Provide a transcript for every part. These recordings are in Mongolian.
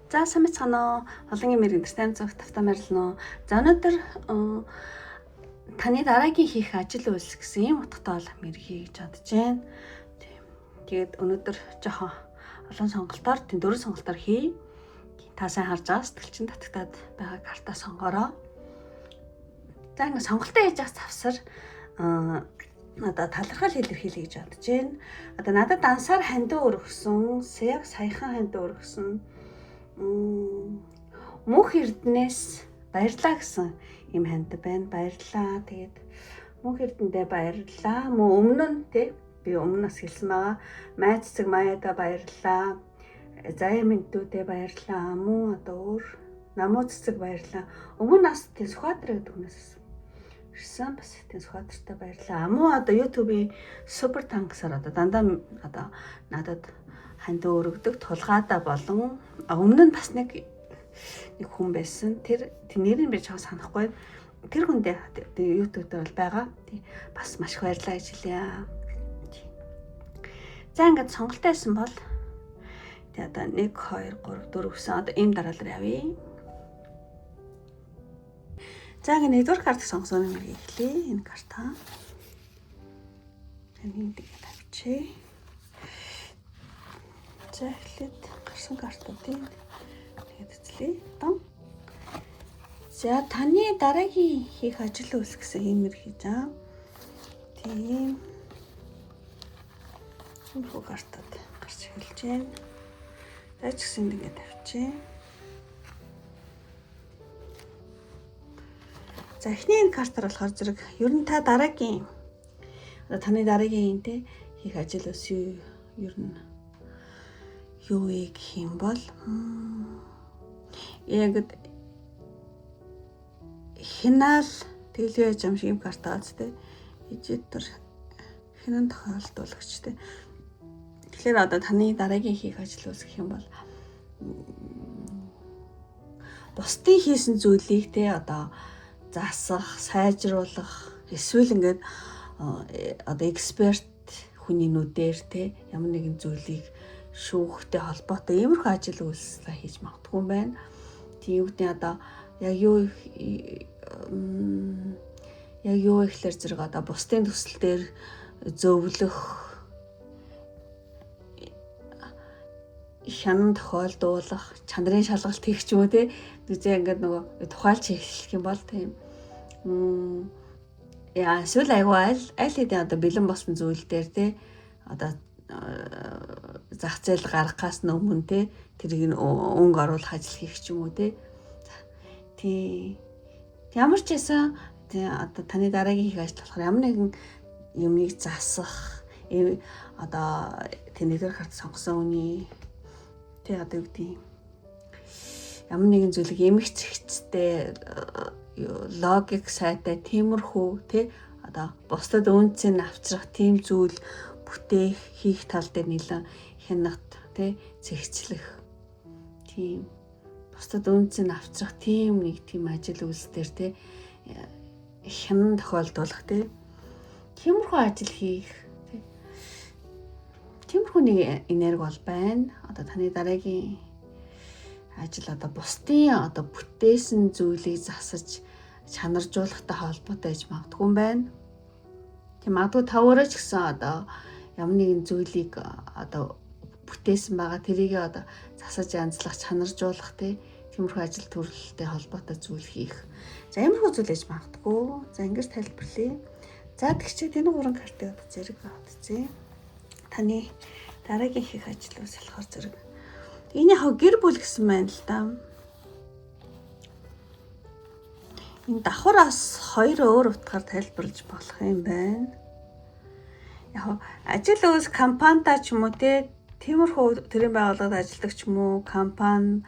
За сайн байна. Олон эмэр интернет зөв тавтаа марлно. За өнөөдөр таны дараагийн хийх ажил үйлс гэсэн юм утгатай бол мэрхий гэж бодож байна. Тэгээд өнөөдөр жоохон олон сонголтоор тийм дөрвөн сонголтоор хий. Та сайн харж байгаа сэтгэлчин татагтаад байгаа картаа сонгороо. За ингэ сонголтоо хийж авах завсар надад талархал илэрхийлье гэж бодож байна. Одоо надад ансаар хандив өргөсөн, яг саяхан хандив өргөсөн мөнх эрдэнэс баярлаа гэсэн юм хандив байна. Баярлаа. Тэгээд мөнх эрдэндээ баярлаа. Мөн өмнө нь би өмнөөс хэлсэн байгаа. Майз цэцэг Маяда баярлаа. Заяа мэдүүдээ баярлаа. Мөн одоо өөр намуу цэцэг баярлаа. Өмнө нас тийм Сүхбаатар гэдэг хүнээс ирсэн бас тийм Сүхбаатартай баярлаа. Мөн одоо YouTube-ийн супер танксаар одоо дандаа одоо надад хандив өргөдөг тулгаадаа болон өмнө нь бас нэг хүн байсан. Тэр нэрийг би чамд санахгүй. Тэр хүндээ YouTube дээр бол байгаа. Бас маш их баярлалаа гэж хэлье. За ингээд сонголтоо хийсэн бол одоо 1 2 3 4 гэсэн одоо ийм дараалал явъя. За ингээд нэгдүгээр карт сонгосон юм эхлэе. Энэ карта. Энийг тавьчих. За эхлээд гарсан картуудыг тэгээд эзлэе. За таны дараагийн хийх ажил үйлс гэсэн юмэр хийж байгаа. Тийм. Сумху картууд гарч эхэлж байна. За ч гэсэн ингэ тавьчих. За эхний энэ картаар болохоор зэрэг ер нь та дараагийн одоо таны дараагийн хийх ажил үйлс ер нь юу гэх юм бол яг хинаал тэглээ жам шиг юм карта аз ижидэр хинан тохиолдуулагч тэгэхээр одоо таны дараагийн хийх ажил үйлс гэх юм бол бусдын хийсэн зүйлийг одоо засах, сайжруулах эсвэл ингээд одоо эксперт хүний нүдээр ямар нэгэн зүйлийг шүүхтэй холбоотой иймэрхүү ажил үйлсээ хийж магадгүй юм байна. Тийм үгтэй одоо яг юу ихлээр зэрэг одоо бусдын төсөл дээр зөвлөх хянан тохиолдуулах, чанарын шалгалт хийх ч юм уу үзээ ингээд нөгөө тухайлч хэлэх юм бол тийм эсвэл айгүй аль хэдийн одоо бэлэн болсон зүйл дээр одоо зах зээл гаргахаас өмнө тэрийг өнгө оруулах ажил хийх ч юм уу тий. Ямар ч байсан одоо таны дараагийн хийх ажил болохоор ямар нэгэн юмыг засах одоо тэнийгэр карт сонгосон үний одоо юу гэдэг ямар нэгэн зүйлийг эмх зэгцтэй логик сайтай тиймэрхүү одоо бусдад үнцэн авчрах тийм зүйл бүтээх хийх тал дээр нэлээд хянагт зэгцлэх тийм бусдад үнцэн авчрах тийм нэг тийм ажил үйлс дээр хянан тохиолдуулах тиймэрхүү ажил хийх тиймэрхүү нэг энерги бол байна. Одоо таны дараагийн ажил одоо бусдын одоо бүтээсэн зүйлийг засаж чанаржуулахтай холбоотой гэж магадгүй юм байна. Тийм магадгүй та өөрөө ч гэсэн одоо ямар нэгэн зүйлийг одоо бүтээсэн байгаа тэрийг одоо засаж янзлах, чанаржуулах тиймэрхүү ажил төрөлтэй холбоотой зүйл хийх. За иймэрхүү зүйл гэж магадгүй. За ингэж тайлбарлая. За тэгчээ энэ гурван картыг одоо зэрэг бодцъя. Таны дараагийн хийх ажил үйлс болохоор зэрэг энэ яг гэр бүл гэсэн байна л да. Энэ давхараас хоёр өөр утгаар тайлбарлаж болох юм байна. Яг ажил үйлс компанитай ч юм уу тиймэрхүү төрийн байгууллагад ажилладаг ч юм уу компани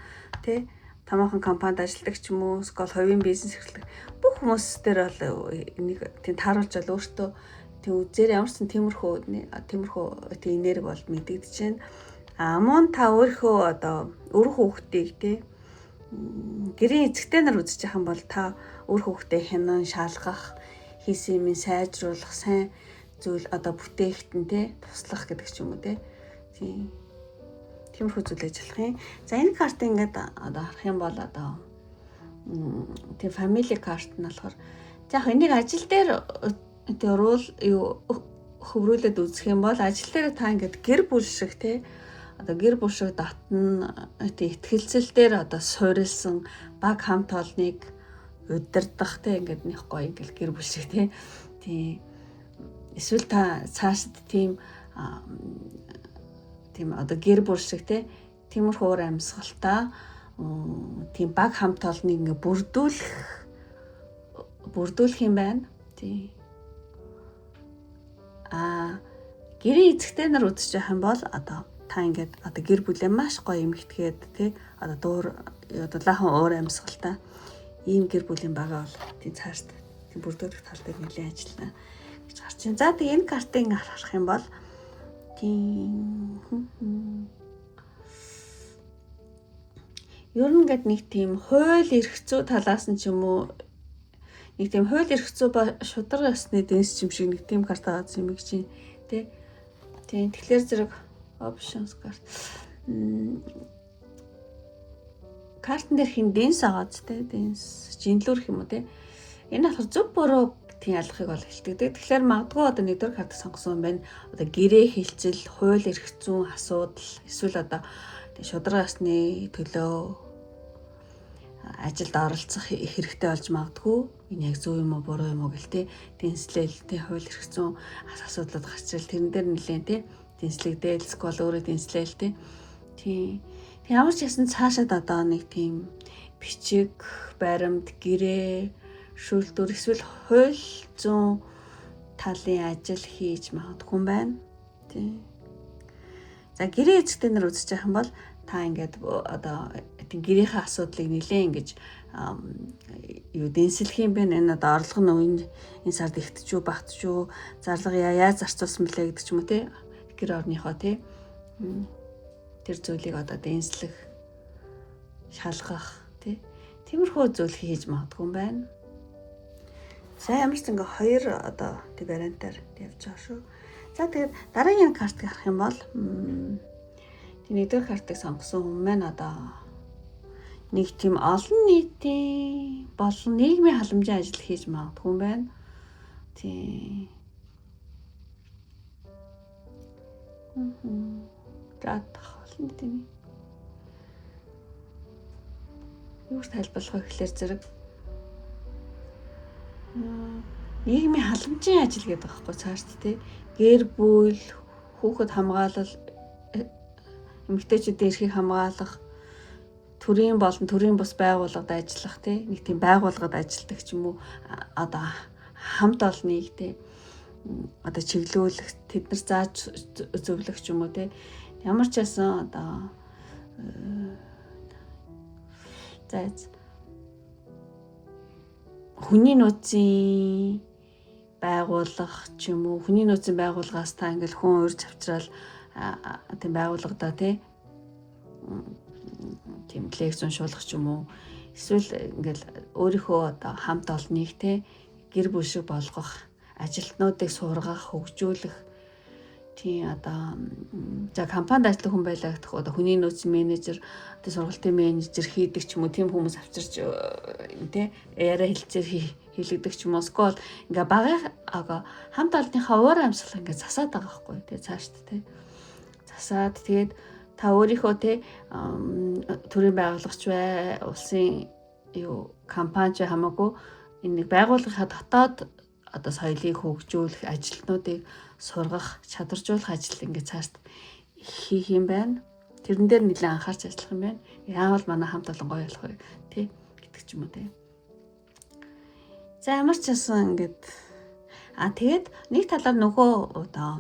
томоохон компанид ажилладаг ч юм уу эсвэл хувийн бизнес эрхлэх бүх хүмүүс дээр бол энийг тийм тааруулж бол өөртөө тийм үзээр ямарсан тиймэрхүү энерги бол мэдэгдэж байна. Мөн та өөрийнхөө одоо өр хүүхдийг гэрийн эцэгтэй нар үзэж байгаа юм бол та өр хүүхдээ хянан шалгах, хийсэн юм сайжруулах, сайн зүйл одоо бүтээхтэн туслах гэдэг ч юм уу тийм тиймэрхүү зүйл ажиллах юм. За энэ карт ингээд одоо харах юм бол одоо тийм family карт нь болохоор яг энийг ажил дээр төрүүл юу хөврүүлээд үзэх юм бол ажил дээр та ингээд гэр бүл шиг те одоо гэр бүл шиг татна тийм ихтгэлцэл дээр одоо суурилсан баг хамт олныг удирдах те ингээд нэг гоё ингээд гэр бүл шиг те тийм эсвэл та цаашд тийм одоо гэр бүл шиг те тиймэрхүү уур амьсгалтай тийм баг хамт олныг ингээд бүрдүүлэх юм байна. Тийм. Гэрийн эзэгтэй нар үзэж явах юм бол одоо та ингээд одоо гэр бүлээ маш гоё эмэгтгээд тий одоо лаахан уур амьсгалтай ийм гэр бүлийн байгаа бол тийм цаашд тийм бүрдүүлэх тал дээр нэлээд ажиллана гэж гарч байна. За тэгээ энэ картыг харах юм бол тийм ер нь ингээд нэг тийм хууль эрх зүй талаас нь ч юм уу нэг тийм хууль эрх зүй шударга ёсны дэнс юм шиг нэг тийм карт байгаа юм гэж тий. Тийм тэгэхээр зэрэг options карт картн дээр хин дэнс байгаа ч тий дэнс жинлүүрх юм уу тий. Энэ болохоор зөв буруу тийм ялгахыг бол хэлтэгдэг. Тэгэхээр магадгүй одоо нэгдүгээр картыг сонгосон юм байна. Одоо гэрээ хилцэл, хууль эрх зүйн асуудал эсвэл одоо шударга ёсны төлөө ажилд оролцох хэрэгтэй болж магадгүй. Энэ яг зөв юм уу буруу юм уу гэл те дэнслэл те хууль эрх зүйн асуудлууд гарч ирэл тэрэн дээр нэлээд те дэнслэгдээл скол өөрөө дэнслээл те тийм ямар ч ясан цаашаад одоо нэг тийм бичиг баримт гэрээ шүүлтүр эсвэл хууль зүйн талын ажил хийж магадгүй юм байна тийм. За гэрээ эзэгтэй нар үзэж байгаа юм бол та ингээд одоо тийм гэрийнхээ асуудлыг нэлээд ингэж юу дэнслэх юм бэ? Энэ одоо орлого нь энэ сард ихтчүү багтчүү зарлага яаж зарцуулсан бэлээ гэдэг ч юм уу те гэр орныхоо те тэр зүйлийг одоо дэнслэх шалгах те тиймэрхүү зүйл хийж магадгүй юм байна. За ямар ч ингээ хоёр одоо тийм вариантаар явж байгаа шүү. За тэгээд дараагийн картыг харах юм бол тийм нэгдүгээр картыг сонгосон хүн маань одоо нэг тийм олон нийтийн болон нийгмийн халамжийн ажил хийж магадгүй юм байна. Тийм. Даатах олон нийтийн юу тайлбарлах вэ гэхээр зэрэг нийгмийн халамжийн ажил гэдэг байхгүй цаашд тий гэр бүл хүүхэд хамгаалал эмэгтэйчүүдийн эрхийг хамгаалах төрийн болон төрийн бус байгууллагад ажиллах тий нэг тийм байгууллагад ажилладаг ч юм уу одоо хамт олныг тий одоо чиглүүлэх тэд нар зааж зөвлөх ч юм уу тий ямар ч ясан одоо зайц хүний нөөцийн байгууллага ч юм уу хүний нөөцийн байгууллагаас та ингээл хүн урьж авчраал тийм байгууллагада тийм лекц уншуулах ч юм уу эсвэл ингээл өөрийнхөө одоо хамт олныг тийм гэр бүл шиг болгох ажилтнуудыг сургах хөгжүүлэх тийм одоо за компанид ажиллах хүн байлаа гэх одоо хүний нөөцийн менежер одоо сургалтын менежер хийдэг ч юм уу тийм хүмүүс авчирч тийм яриа хэлцээр хийлэгдэг ч юм уу скол ингээ багын хамт олонныхаа уур амьсгал ингээ засаад байгаа байхгүй тий цаашд тий засаад тэгээд та өөрийнхөө тий төрийн байгууллагч бай улсын юу компани хамаагүй энэ нэг байгууллагынхаа дотоод одоо соёлыг хөгжүүлэх ажилтнуудыг сургах чадваржуулах ажил ингээ цаашд хийх юм байна. Тэрэн дээр нэлээд анхаарч ажиллах юм байна. Яавал манай хамт олон гоё болох вэ тий гэдэг ч юм уу тий. За ямар ч байсан ингээд тэгээд нэг талаар нөгөө одоо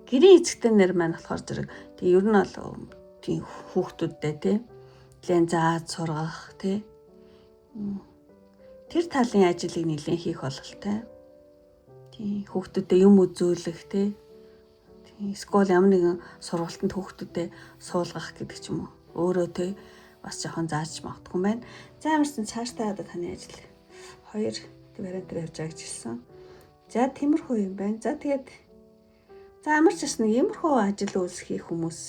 гэрийн эзэгтэй нэр маань болохоор зэрэг тий ер нь бол тий хүүхдүүдтэй тий лен зааж сургах тий тэр талын ажлыг нэлээд хийх бололтой. Тий хүүхдүүдэд юм үзүүлэх тий скол ямар нэгэн сургалтанд хүүхдүүдэд суулгах гэдэг ч юм уу өөрөө тий бас жоохон зааж магадгүй юм байна. За ямарсан цаашдаа одоо таны ажил хоёр вариантаар явж байгаа гэж хэлсэн. За тиймэрхүү юм байна. За тэгээд за ямар ч бас нэг иймэрхүү ажил үйлс хийх хүмүүс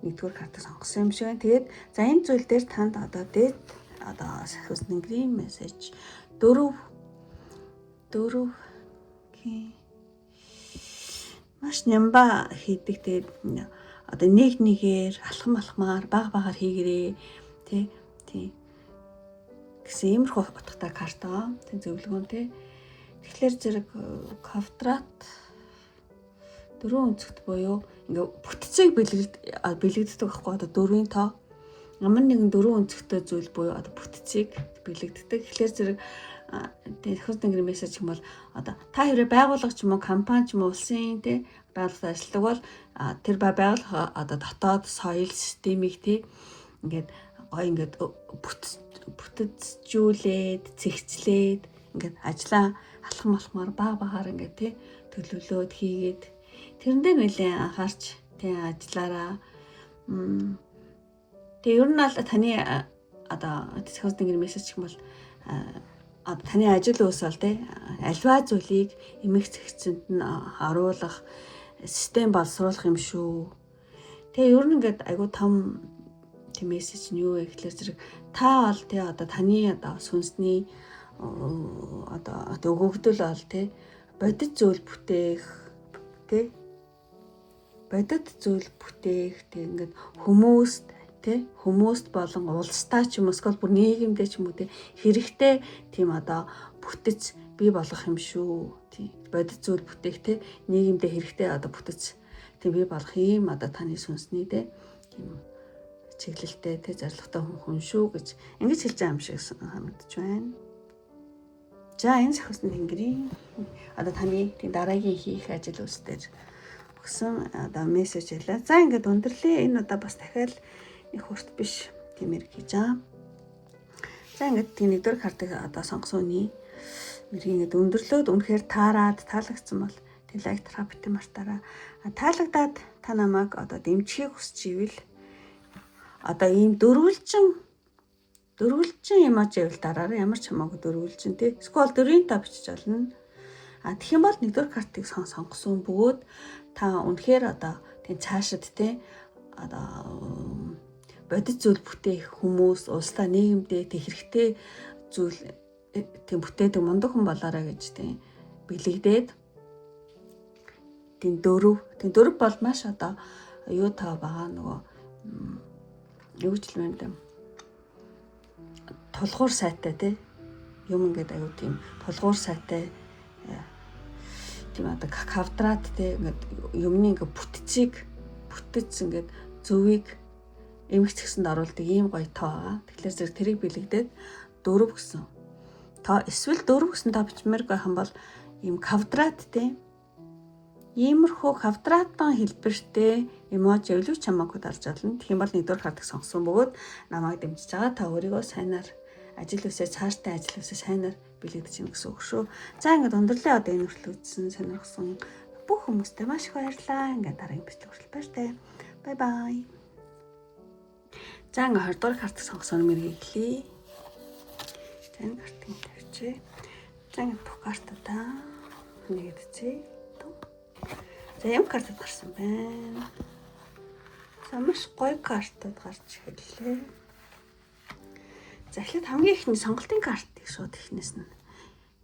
нэгдүгээр картыг сонгосон юм шиг байна. Тэгээд за энэ зүйл дээр танд одоо дээд одоо сахиусны грийн мессеж 4 маш нямба хийдэг. Тэгээд одоо нэгээр алхамаар багаар хийгэрээ тий гэсэн иймэрхүү утгатай карта тий зөвлөгөөн тий. Тэгэхээр зэрэг квадрат дөрвөн өнцөгт буюу ингээ бүтцийг бэлэгддэг байхгүй одоо дөрвийн тоо ямар нэгэн дөрвөн өнцөгтэй зүйл буюу одоо бүтцийг бэлэгддэг. Тэгэхээр зэрэг сахиусны грийн мессеж юм бол одоо та хэрэг байгууллага ч юм уу компани ч юм уу улсын тий байгууллагад ажилладаг бол тэр байгууллага одоо дотоод соёл системийг тий ингээд гоё ингээд бүтцжүүлээд цэгцлээд ингээд ажлаа алхамаар багаар ингээд тий төлөвлөөд хийгээд тэрэндээ нэлээд анхаарч тий ажиллаараа тэгээ ер нь л таны одоо сахиусны грийн мессеж юм бол таны ажил үйлсэл тий альва зүйлийг эмх цэгцэнд нь харуулах систем боловсруулах юм шүү. Тэгээ ер нь ингээд айгуу том тийм мессеж нь юу вэ гэхэлэр зэрэг та бол тий одоо таны одоо сүнсний одоо өгөгдөл бол тий бодит зүйл бүтээх тий тий ингээд хүмүүст болон улстай ч юм уу эсвэл бүр нийгэмдээ ч юм уу тий хэрэгтэй тийм одоо бүтэц бий болгох юм шүү. Тий бодит зүйл бүтээх тий нийгэмдээ хэрэгтэй одоо бүтэц тий бий болгох юм одоо таны сүнсний тий тийм чиглэлтэй тий зорилготой хүн шүү гэж ингэж хэлж байгаа юм шиг санагдаж байна. За энэ сахиусны грийн одоо таны тий дараагийн хийх ажил үйлс дээр өгсөн одоо мессеж хэлээ. За ингээд өндөрлөө. Энэ удаа бас дахиад их хурд биш тиймэр хийж байгаа. За ингээд тийм нэгдүгээр картыг одоо сонгосон үний мэрийг ингээд өндөрлөөд үнэхээр таалагдсан бол тэг лайк битэн мартаараа. Таалагдаад та намайг одоо дэмжихийг хүсч ивэл одоо ийм дөрвөлжин эмоji ивэл дараараа ямар ч хамаагүй дөрвөлжин тий. Эсвэл 4-ийн та бичиж олно. Тэгэх юм бол нэгдүгээр картыг сонгосон бөгөөд та үнэхээр одоо тийм цаашид тий одоо бодит зүйл бүтээх хүмүүс улстай нийгэмдээ тэг хэрэгтэй зүйл тийм бүтээдэг мундаг хүн болоорой гэж тийм бэлэгдээд тийм дөрв бол маш одоо юу таа байгаа нөгөө юу ч л юм даа тулгуур сайтай тий юм ингээд аюу тийм тулгуур сайтай тийм одоо квадрат тий ингээд юмны ингээд бүтц ингээд зөвийг эмх цэгсэнд оруулдаг ийм гоё тоо байгаа. Тэгэхээр зэрэг тэрийг бэлэгдээд 4 гэсэн тоо эсвэл 4 гэсэн тоо бичмээр байх юм бол ийм квадрат тий иймэрхүү квадратын хэлбэртэй эможи өвлөв чамаагүй дарж олно. Тэгэх юм бол нэгдүгээр картыг сонгосон бөгөөд намайг дэмжиж байгаа. Та өөрийгөө сайнаар ажил үсээ цааштай ажил үсээ сайнаар бэлэгдэж гин гэсэн үг шүү. За ингээд өндөрлөө одоо энэ хүртэл үзсэн сонирхсан бүх хүмүүстээ маш их баярлалаа. Ингээд дараагийн бичлэг хүртэл баяртай. Бай бай. За ингээд 20 дугаар картыг сонгосон мэргийг хэлье. За энэ картыг тавьчих. За ингээд бүх картуудаа нэгдэцээ. За юм картад гарсан байна. За маш гоё картад гарч ирлээ. За эхлээд хамгийн ихний сонголтын картыг шууд эхнээс нь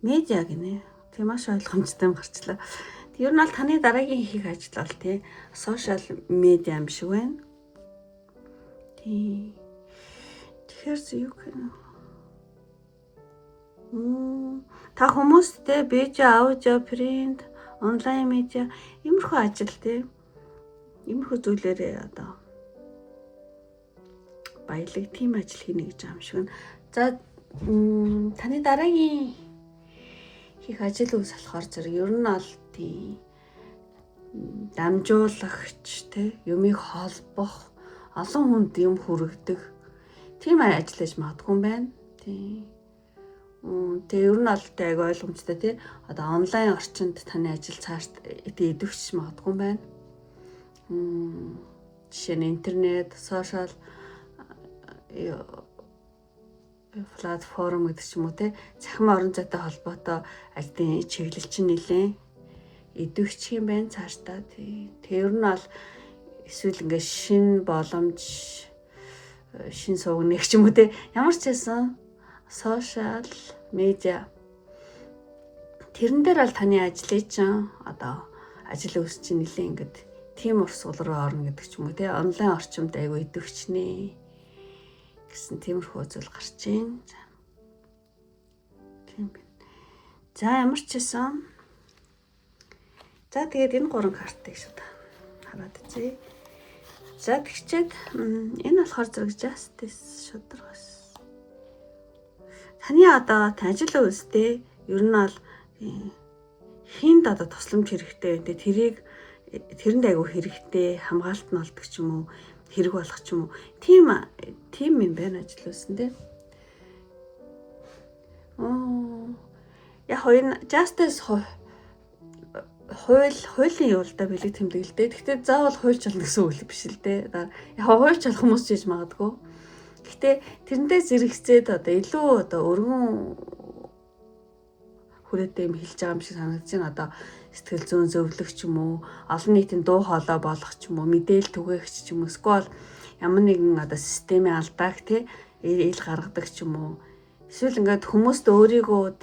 медиа гинэ. Тийм маш ойлгомжтой юм гарчлаа. Ер нь бол таны дараагийн хийх ажил бол тий сошиал медиа юм шиг байна. Тий. Тэгэхээр юу гэнэ? Та хүмүүстэй видео, аудио, принт, онлайн медиа иймэрхүү ажил тий. Иймэрхүү зүйлээрээ одоо баялаг тийм ажил хийнэ гэж байгаа юм шиг байна. За таны дараагийн хийх ажил үйлс болохоор зэрэг ер нь бол тий дамжуулагч тий юмыг холбох олон хүнд юм хүргэдэг тийм ажил гэж магадгүй юм байна. Тий. Тэгээ ер нь бол тэ аяг ойлгомжтой тий одоо онлайн орчинд таны ажил цааш идэвхж магадгүй юм байна. Жишээ нь интернет, сошиал платформ гэдэг ч юм уу те цахим орон зайтай холбоотой ажлын чиглэл чинь нэлээ идэвхчих юм байна цаашдаа. Тэгээ ер нь бол эсвэл ингээ шин боломж шин суугны гэх юм уу те ямар ч байсан сошиал медиа тэрэн дээр аль таны ажлыг чинь одоо ажил үйлс чинь нэлээ ингээд тим урсгал руу орно гэдэг ч юм уу те онлайн орчимд айгүй идэвхжнэ гэсэн тиймэрхүү зүйл гарч байна. Тийм байна. За ямар ч байсан. За тэгээд энэ гурван картыг шууд хараад үзье. За тэгчээд энэ болохоор зэрэг justice шударгаас. Таны одоо ажил үйлстэй ер нь бол хинд одоо тусламж хэрэгтэй вэ? Тэрийг тэрэнд айгүй хэрэгтэй хамгаалт нь олдог ч юм уу хэрэг болох ч юм уу тийм юм байна ажил үйлсэн те. Яг энэ justice хуулийн юулдаа бэлэг тэмдэглэдэг. Гэхдээ заавал хуульч болно гэсэн үг биш л дээ. Яг хуульч болох хүмүүс ч гэж магадгүй. Гэхдээ тэрэндээ зэрэгцээд одоо илүү одоо өргөн хүрээтэй юм хэлж байгаа юм шиг санагдаж байна. Одоо сэтгэл зүйн зөвлөх ч юм уу, олон нийтийн дуу хоолой болгох ч юм уу, мэдээлэл түгээх ч юм уу, эсвэл ямар нэгэн одоо системийн алдааг те ил гаргадаг ч юм уу. Эсвэл ингээд хүмүүст өөрийгөө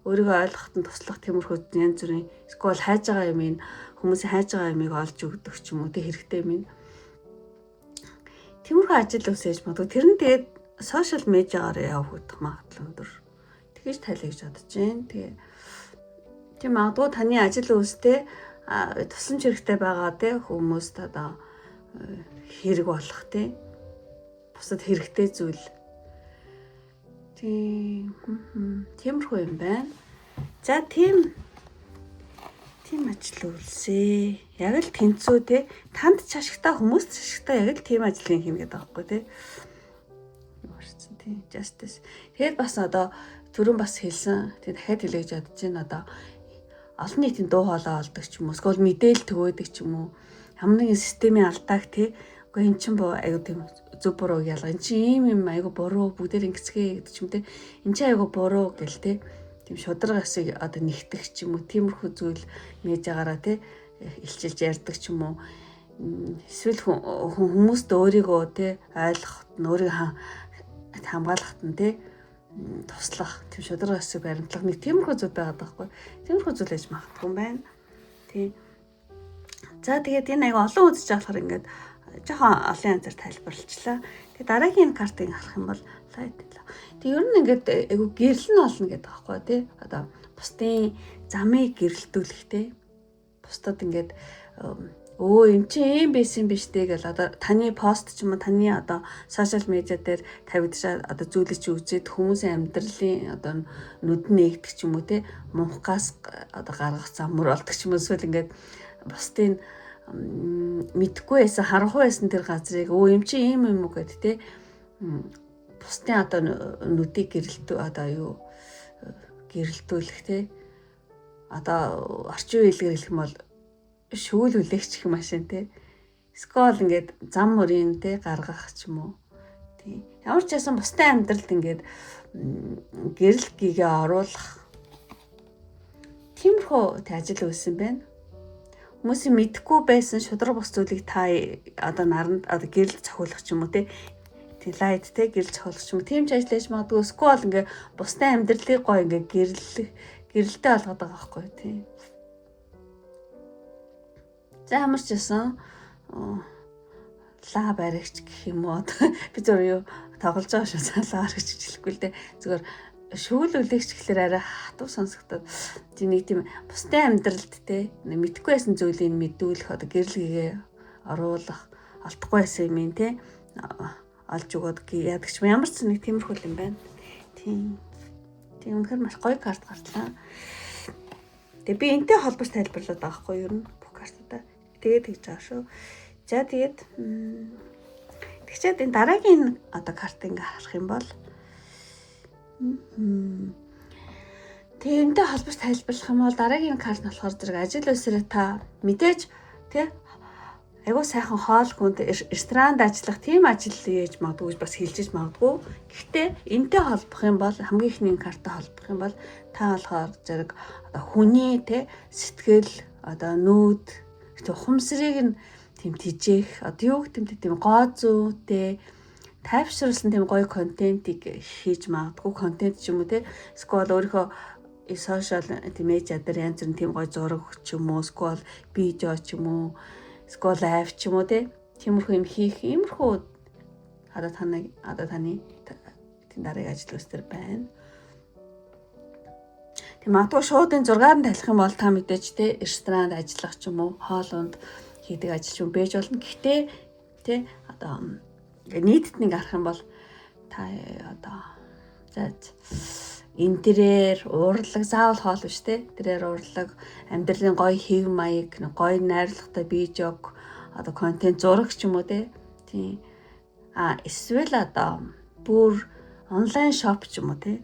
ойлгоход нь туслах тиймэрхүү янз бүрийн эсвэл хайж байгаа юмыг хүмүүсийн хайж байгаа юмыг олж өгдөг ч юм уу те хэрэгтэй юм. Тиймэрхүү ажил үсэж магадгүй тэр нь тэгээд сошиал медиагаар явагдах магадлал өндөр. Тэгэж тайлах гэж бодож байна. Тийм магадгүй таны ажил үйлстэй тусламж хэрэгтэй байгаа те хүмүүст одоо хэрэг болох те бусад хэрэгтэй зүйл. Тиймэрхүү юм байна. За тийм ажил үйлсээ. Яг л тэнцүү те танд чашигтай хүмүүст чашигтай яг л тийм ажлыг хийнэ гэдэг байхгүй те. Юурсан тийм justice. Тэгээд бас одоо түрүүн бас хэлсэн. Тэгээд дахиад хэлье гэж бодож байна. Одоо олон нийтийн дуу хоолой олдог ч юм уу, эсвэл мэдээлэл төгөөдөг ч юм уу. Ямар нэгэн системийн алдааг те үгүй эн чинь аюу тийм зөв буруу ялгаа. Эн чинь ийм аюу буруу бүгдээр ингэцгээ гэдэг ч юм те. Эн чинь аюу буруу гэл те. Тийм шударгасыг одоо нэгтгэх ч юм уу. Тиймэрхүү зүйл медиагаараа те илчилж ярьдаг ч юм уу. Эсвэл хүмүүст өөрийгөө те ойлгоход нь өөрийгөө хамгаалахад нь те туслах тийм шударгасыг баримтлах нэг тиймэрхүү зүйл байгаа байхгүй. Тиймэрхүү зүйл ээж магадгүй юм байна. Тийм. За тэгээд энэ аяга олон үзэж болохоор ингээд жоохон олон янзаар тайлбарлалчлаа. Тэгээд дараагийн картыг харах юм бол light. Тэгээд ер нь ингээд айгу гэрэл нь олно гэдэг байхгүй тий. Одоо бусдын замыг гэрэлтүүлэхтэй. Бусдад ингээд эн чинь юм байсан биш дээ гэл одоо таны пост ч юм уу таны одоо сошиал медиа дээр тавигдаж одоо зүйлийг чи үзээд хүмүүсийн амьдралын одоо нүд нээгдэх ч юм уу те мунхгаас одоо гаргах замур болдог ч юм уу эсвэл ингээд бусдын мэдхгүй байсан харахгүй байсан тэр газрыг юм чи юм уу гэд те бусдын одоо нүдийг гэрэлтүүлэх те одоо орчин үеэлгээр хэлэх юм бол шүүл үлээгч машин те скол ингээд зам мөрийн те гаргах ч юм уу тий ямар ч байсан бусдын амьдралд ингээд гэрэл гээгээ оруулах тиймэрхүү ажил үүсэн байна. Хүмүүсийн мэдхгүй байсан шудраг бус зүйлийг та одоо наранд одоо гэрэл цохиулах ч юм уу те лайт те гэрэл цохиулах ч юм уу тийм ч ажил хийж магадгүй скол ингээд бусдын амьдралыг гоё ингээд гэрэлтэй болгоод байгаа байхгүй тий. За ямар ч байсан лаа баригч гэх юм уу би зөв юу тоглож байгаа шүү лаа баригч хэлэхгүй л дээ зүгээр шүүл үлээгч гэхэлэр арай хатуу сонсогдоод нэг тийм бусдын амьдралд те мэдхгүй байсан зүйлийг мэдүүлэх одоо гэрэлгээ оруулах алдахгүй байсан юм те олж өгөөд яадаг ч ямар ч нэг тиймэрхүү юм байна. Тийм үнэхээр маш гоё карт гартлаа. Тэгээ би энтэй холбож тайлбарлаад байгаа хгүй юу бүх картуудаа. Тэгээд тэгж байгаа шүү. За тэгээд тэгчээд энэ дараагийн одоо картыг ингээ харах юм бол тэгээд энтэй холбож тайлбарлах юм бол дараагийн карт нь болохоор зэрэг ажил үйлсээрээ та мэдээж тий айгуу сайхан хоол хүнд ресторанд ажиллах тийм ажил хийж магадгүй бас хэлжиж магадгүй. Гэхдээ энтэй холбох юм бол хамгийн ихний картаа холбох юм бол та болохоор зэрэг одоо хүний тий сэтгэл одоо нүүд ухамсарыг нь тийм тижээх одоо юу гэмтэй тийм гоо зүйтэй тайвшруулсан тийм гоё контентыг хийж магадгүй контент ч юм уу те эсвэл өөрийнхөө сошиал медиа дээр янз бүрийн тийм гоё зураг ч юм уу эсвэл видео ч юм уу эсвэл лайв ч юм уу те тиймэрхүү юм хийх иймэрхүү одоо таны тийм дараагийн ажил үстэр байна. Тийм магадгүй шууд энэ 6-аар нь талих юм бол та мэдээж те ресторанд ажиллах ч юм уу хоолунд хийдэг ажил ч юм байж болно. Гэхдээ те одоо нийтэд нэг арах юм бол та одоо за интерьер, урлаг заавал хоол биш те. Тэрээр урлаг, амьдралын гоё хэв маяг, гоё найрлагатай видеог одоо контент зураг ч юм уу те. Тийм. Эсвэл одоо бүр онлайн шоп ч юм уу те.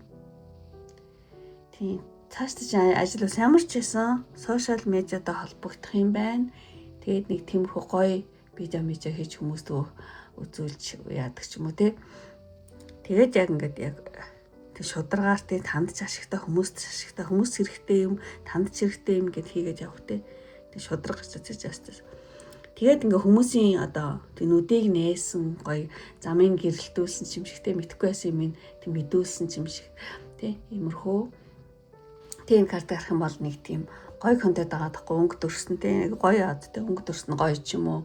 Тийм. Цааш ажил ус ямар ч байсан сошиал медиатай холбогдох юм байна. Тэгээд нэг тиймэрхүү гоё видео хийж хүмүүст үзүүлж яадаг ч юм уу те. Тэгээд яг ингээд яг тэг шударгаар тэг тандж ашигтай хүмүүст хэрэгтэй юм тандж хэрэгтэй юм гэд хийгээд явах те. Тэг шудраг гарч чаастаас. Тэгээд ингээ хүмүүсийн одоо тэг нүдийг нээсэн гоё замын гэрэлтүүлсэн юм шиг те мэдхгүй байсан юм тэг мэдүүлсэн юм шиг те иймэрхүү. Тэг энэ карт гарах юм бол нэг тийм гоё контент байгаа тахгүй өнгө дүрсэн те гоё ад те өнгө дүрсэн гоё ч юм уу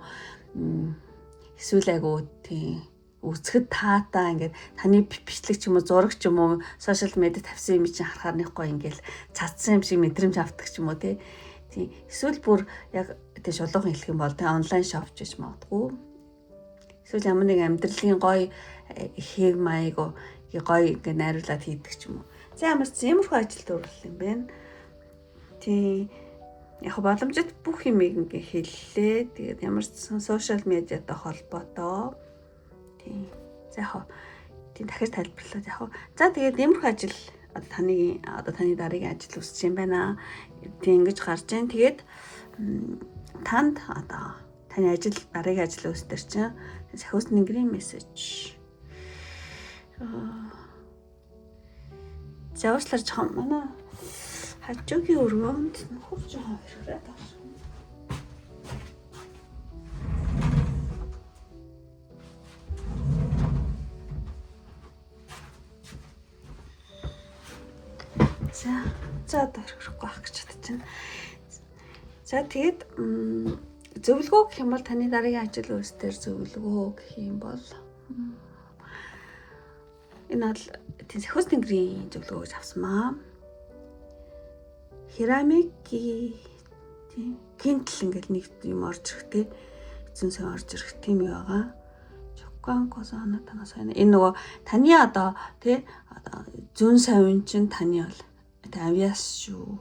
эсвэл айгуу тийм үзэхэд таатай ингээд таны бичлэг ч юм уу зураг ч юм уу сошиал медиа тавьсан юм чинь харахаар нэг гоё ингээл цацсан юм шиг мэдрэмж авдаг ч юм уу тийм эсвэл бүр яг тийм шулуухан хэлэх юм бол тийм онлайн шоп ч гэж магадгүй эсвэл ямар нэг амьдралын гоё хэв маяг гоё ингээд найруулад хийдэг ч юм уу за ямар ч иймэрхүү ажилд оруулах юм байна тийм яг боломжит бүх юм ингээ хэллээ тэгээд ямар ч сошиал медиатай холбоотой тийм. За яг тийм дахиж тайлбарлаад яг. За тэгээд нэмэрхүү ажил таны дараагийн ажил үсэж юм байна. Тийм ингэж гарч जैन. Тэгээд танд одоо таны ажил дараагийн ажил үстэр чинь сахиусны грин мессеж. Заушлаар жоохон манай хажуугийн өрөөнд нөхөр жоохон хэрэг байна. За дөрөхгүй ах гэж бодож байна. За тэгээд зөвлөгөө гэх юм бол таны дараагийн ажил үйлсээр зөвлөгөө гэх юм бол энэ бол тийм сахиус тэнгэрийн зөвлөгөө гэж авсан маа. Хирамики тийм гинтл ингээл нэг юм орж ирэхтэй эзэн сан орж ирэх тийм юм байгаа. Чоккан косана танаас энэ нөгөө таны одоо тий одоо зүүн савын чинь таны бол авиас шүү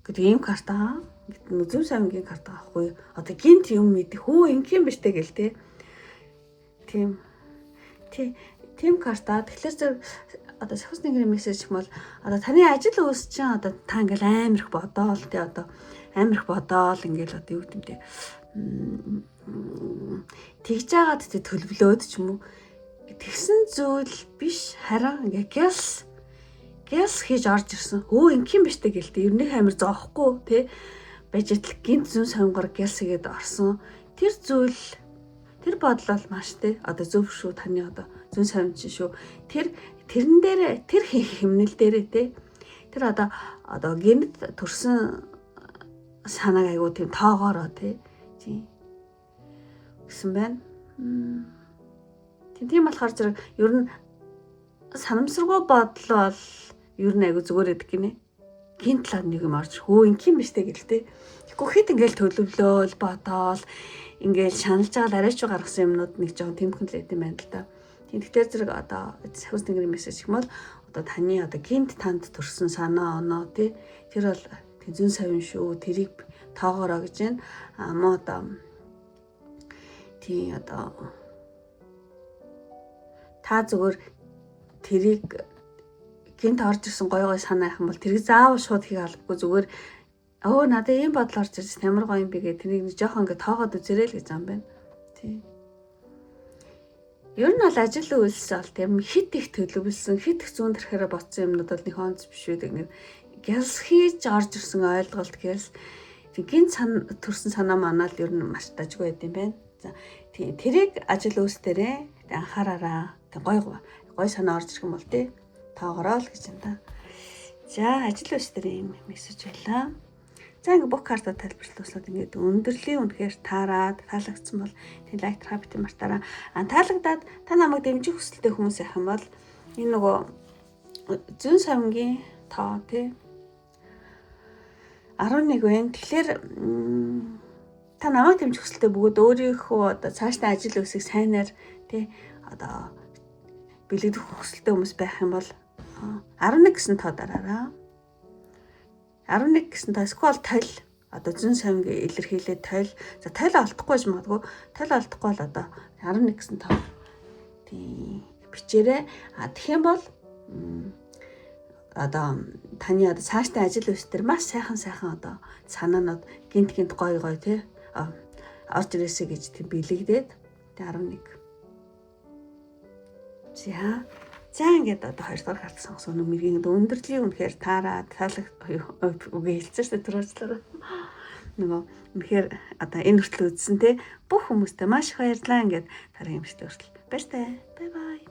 гэдэг ийм карта гэдэг зүүн савингийн карта авахгүй одоо гинт юм мэдэх хөө ингэх юм биш тэ гэл тэ тийм карта тэгэхээр одоо сахиус тэнгэрийн мессеж юм бол одоо таны ажил үйлс чинь одоо та ингээл амирх бодоол тэ одоо амирх бодоол ингээл одоо юу гэмтэй тэгж жагаад тэ төлөвлөөд ч юм уу тэгсэн зүйл биш харин ингээ гялс хийж орж ирсэн. Ингэх юм биш тэ гэлтэй. Ернийх амир зоохгүй тий байж итл гинт зүүн савингаар гялс хийгээд орсон. Тэр зүйл тэр бодлол маш тий одоо зөв шүү таны одоо зүүн савин чинь шүү. Тэрэн дээр тэр хэмнэл дээрээ тий тэр одоо гинт төрсэн санааг айгуу тийм тоогоороо тий гэсэн байна. Тийм болохоор зэрэг ер нь санамсаргүй бодол бол ер нь айгу зүгээр байдаг гинэ. Гинт талаар нэг юм орж ингэх юм биш тэ гэлтэй. Тэгэхгүй хэд ингээл төлөвлөөл бодоол ингээл шаналж байгаа арайч гаргасан юмнууд нэг жоон тэмхэн л байт юм байна л да. Тэгэхээр зэрэг одоо сахиус тэнгэрийн мессеж юм бол одоо таны одоо гинт танд төрсэн санаа оноо тий тэр бол зүүн савин шүү. Тэрийг тоогоороо гэж байна. Муу одоо тий одоо та зүгээр тэрийг гинт орж ирсэн гой санаах юм бол тэрийг заавал шууд хийх албагүй зүгээр надад ийм бодол орж ирж ямар гоё юм бэ гэх тэрийг нэг жоохон ингэ тоогоод үзэрэй л гэж юм байна. Тий. Ер нь бол ажил үйлс бол тийм хит их төлөвлөсөн, хит их зүүн төрхөөрөө ботсон юмнууд бол нэг онц биш үү. Ингэ гялс хийж орж ирсэн ойлголт гэс гинт төрсэн санаа манаа л ер нь маш дажгүй байд юм байна. За тэрийг ажил үйлсдэрээ анхаараараа. Гой санаа орж ирэх юм бол тоогороо л гэж юм да. За ажил үйлсдэр юм мессеж байлаа. За ингээ бүх картаа тайлбарлуулсад ингээд өндөрлөлийн үнэхээр таарад таалагдсан бол тэг лайк хабит мартаараа. Таалагдаад та намайг дэмжих хүсэлтэй хүмүүс явах юм бол энэ нөгөө зүүн савнгийн тоо 11 байна. Тэгэхээр та намайг дэмжих хүсэлтэй бүгд өөрийнхөө одоо цаашдаа ажил үйлсийг сайнаар одоо бэлэгдэх хүсэлтэй хүмүүс байх юм бол 11 гэсэн тоо дараараа. 11 гэсэн тоо сквал тойл одоо зүүн савнгийн илэрхийлээ тойл. За тойл олдохгүй ч магадгүй. Тойл олдохгүй бол одоо 11 гэсэн тоо бичээрэй. Тэгэх юм бол одоо таны одоо цаашдаа ажил үйлсдэр маш сайхан одоо санаанууд гинт гоё орж ирээсэй гэж тийм бэлэгдээд 11. За ингээд одоо 2 дугаар карт сонгосон нөмрийн өндөрлөлийн үнэхээр таараад үгээ хэлсэн шүү дээ түрүүчлээ. Нөгөө үнэхээр одоо энэ хүртэл үзсэн бүх хүмүүстээ маш их баярлалаа ингээд тарих юмштай хүртэл. Баяртай. Бай бай.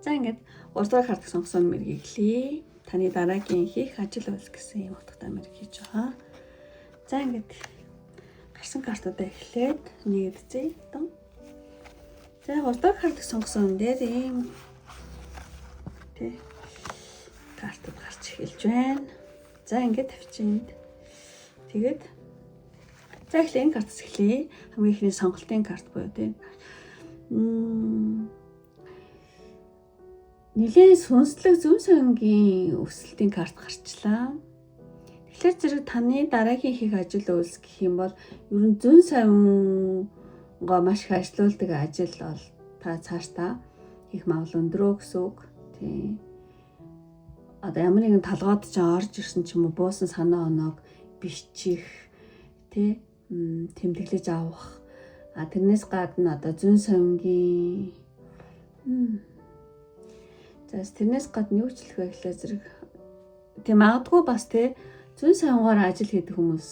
За ингээд 3 дугаар карт сонгосон нөмрийг хэлье. Таны дараагийн хийх ажил бол гэсэн юм утгатай нөмрийг хийж байгаа. За ингээд гарсан картуудаа эхлээд нэг үзье. За 3 дахь карт сонгосон дээр ийм картууд гарч эхэлж байна. За ингээд тавьчихъя. Тэгээд за эхлээ энэ картаас эхлэе. Хамгийн ихний сонголтын карт буюу нэлээд сүнслэг зүүн савнгийн өсөлтийн карт гарчлаа. Тэгэхээр зэрэг таны дараагийн хийх ажил үйлс гэх юм бол ер нь зүүн савнгаа маш их ажилуулдаг ажил бол та цаашдаа хийх магадлал өндөрөө гэсэн үг. Одоо ямар нэгэн толгойд ч орж ирсэн ч юм уу буусан санаа оноог бичих тэмдэглэж авах. Тэрнээс гадна одоо зүүн савнгийн тэрнээс гадна юу ч хэлэх вэ гэхлээр зэрэг магадгүй бас зүүн савнгаар ажил хийдэг хүмүүс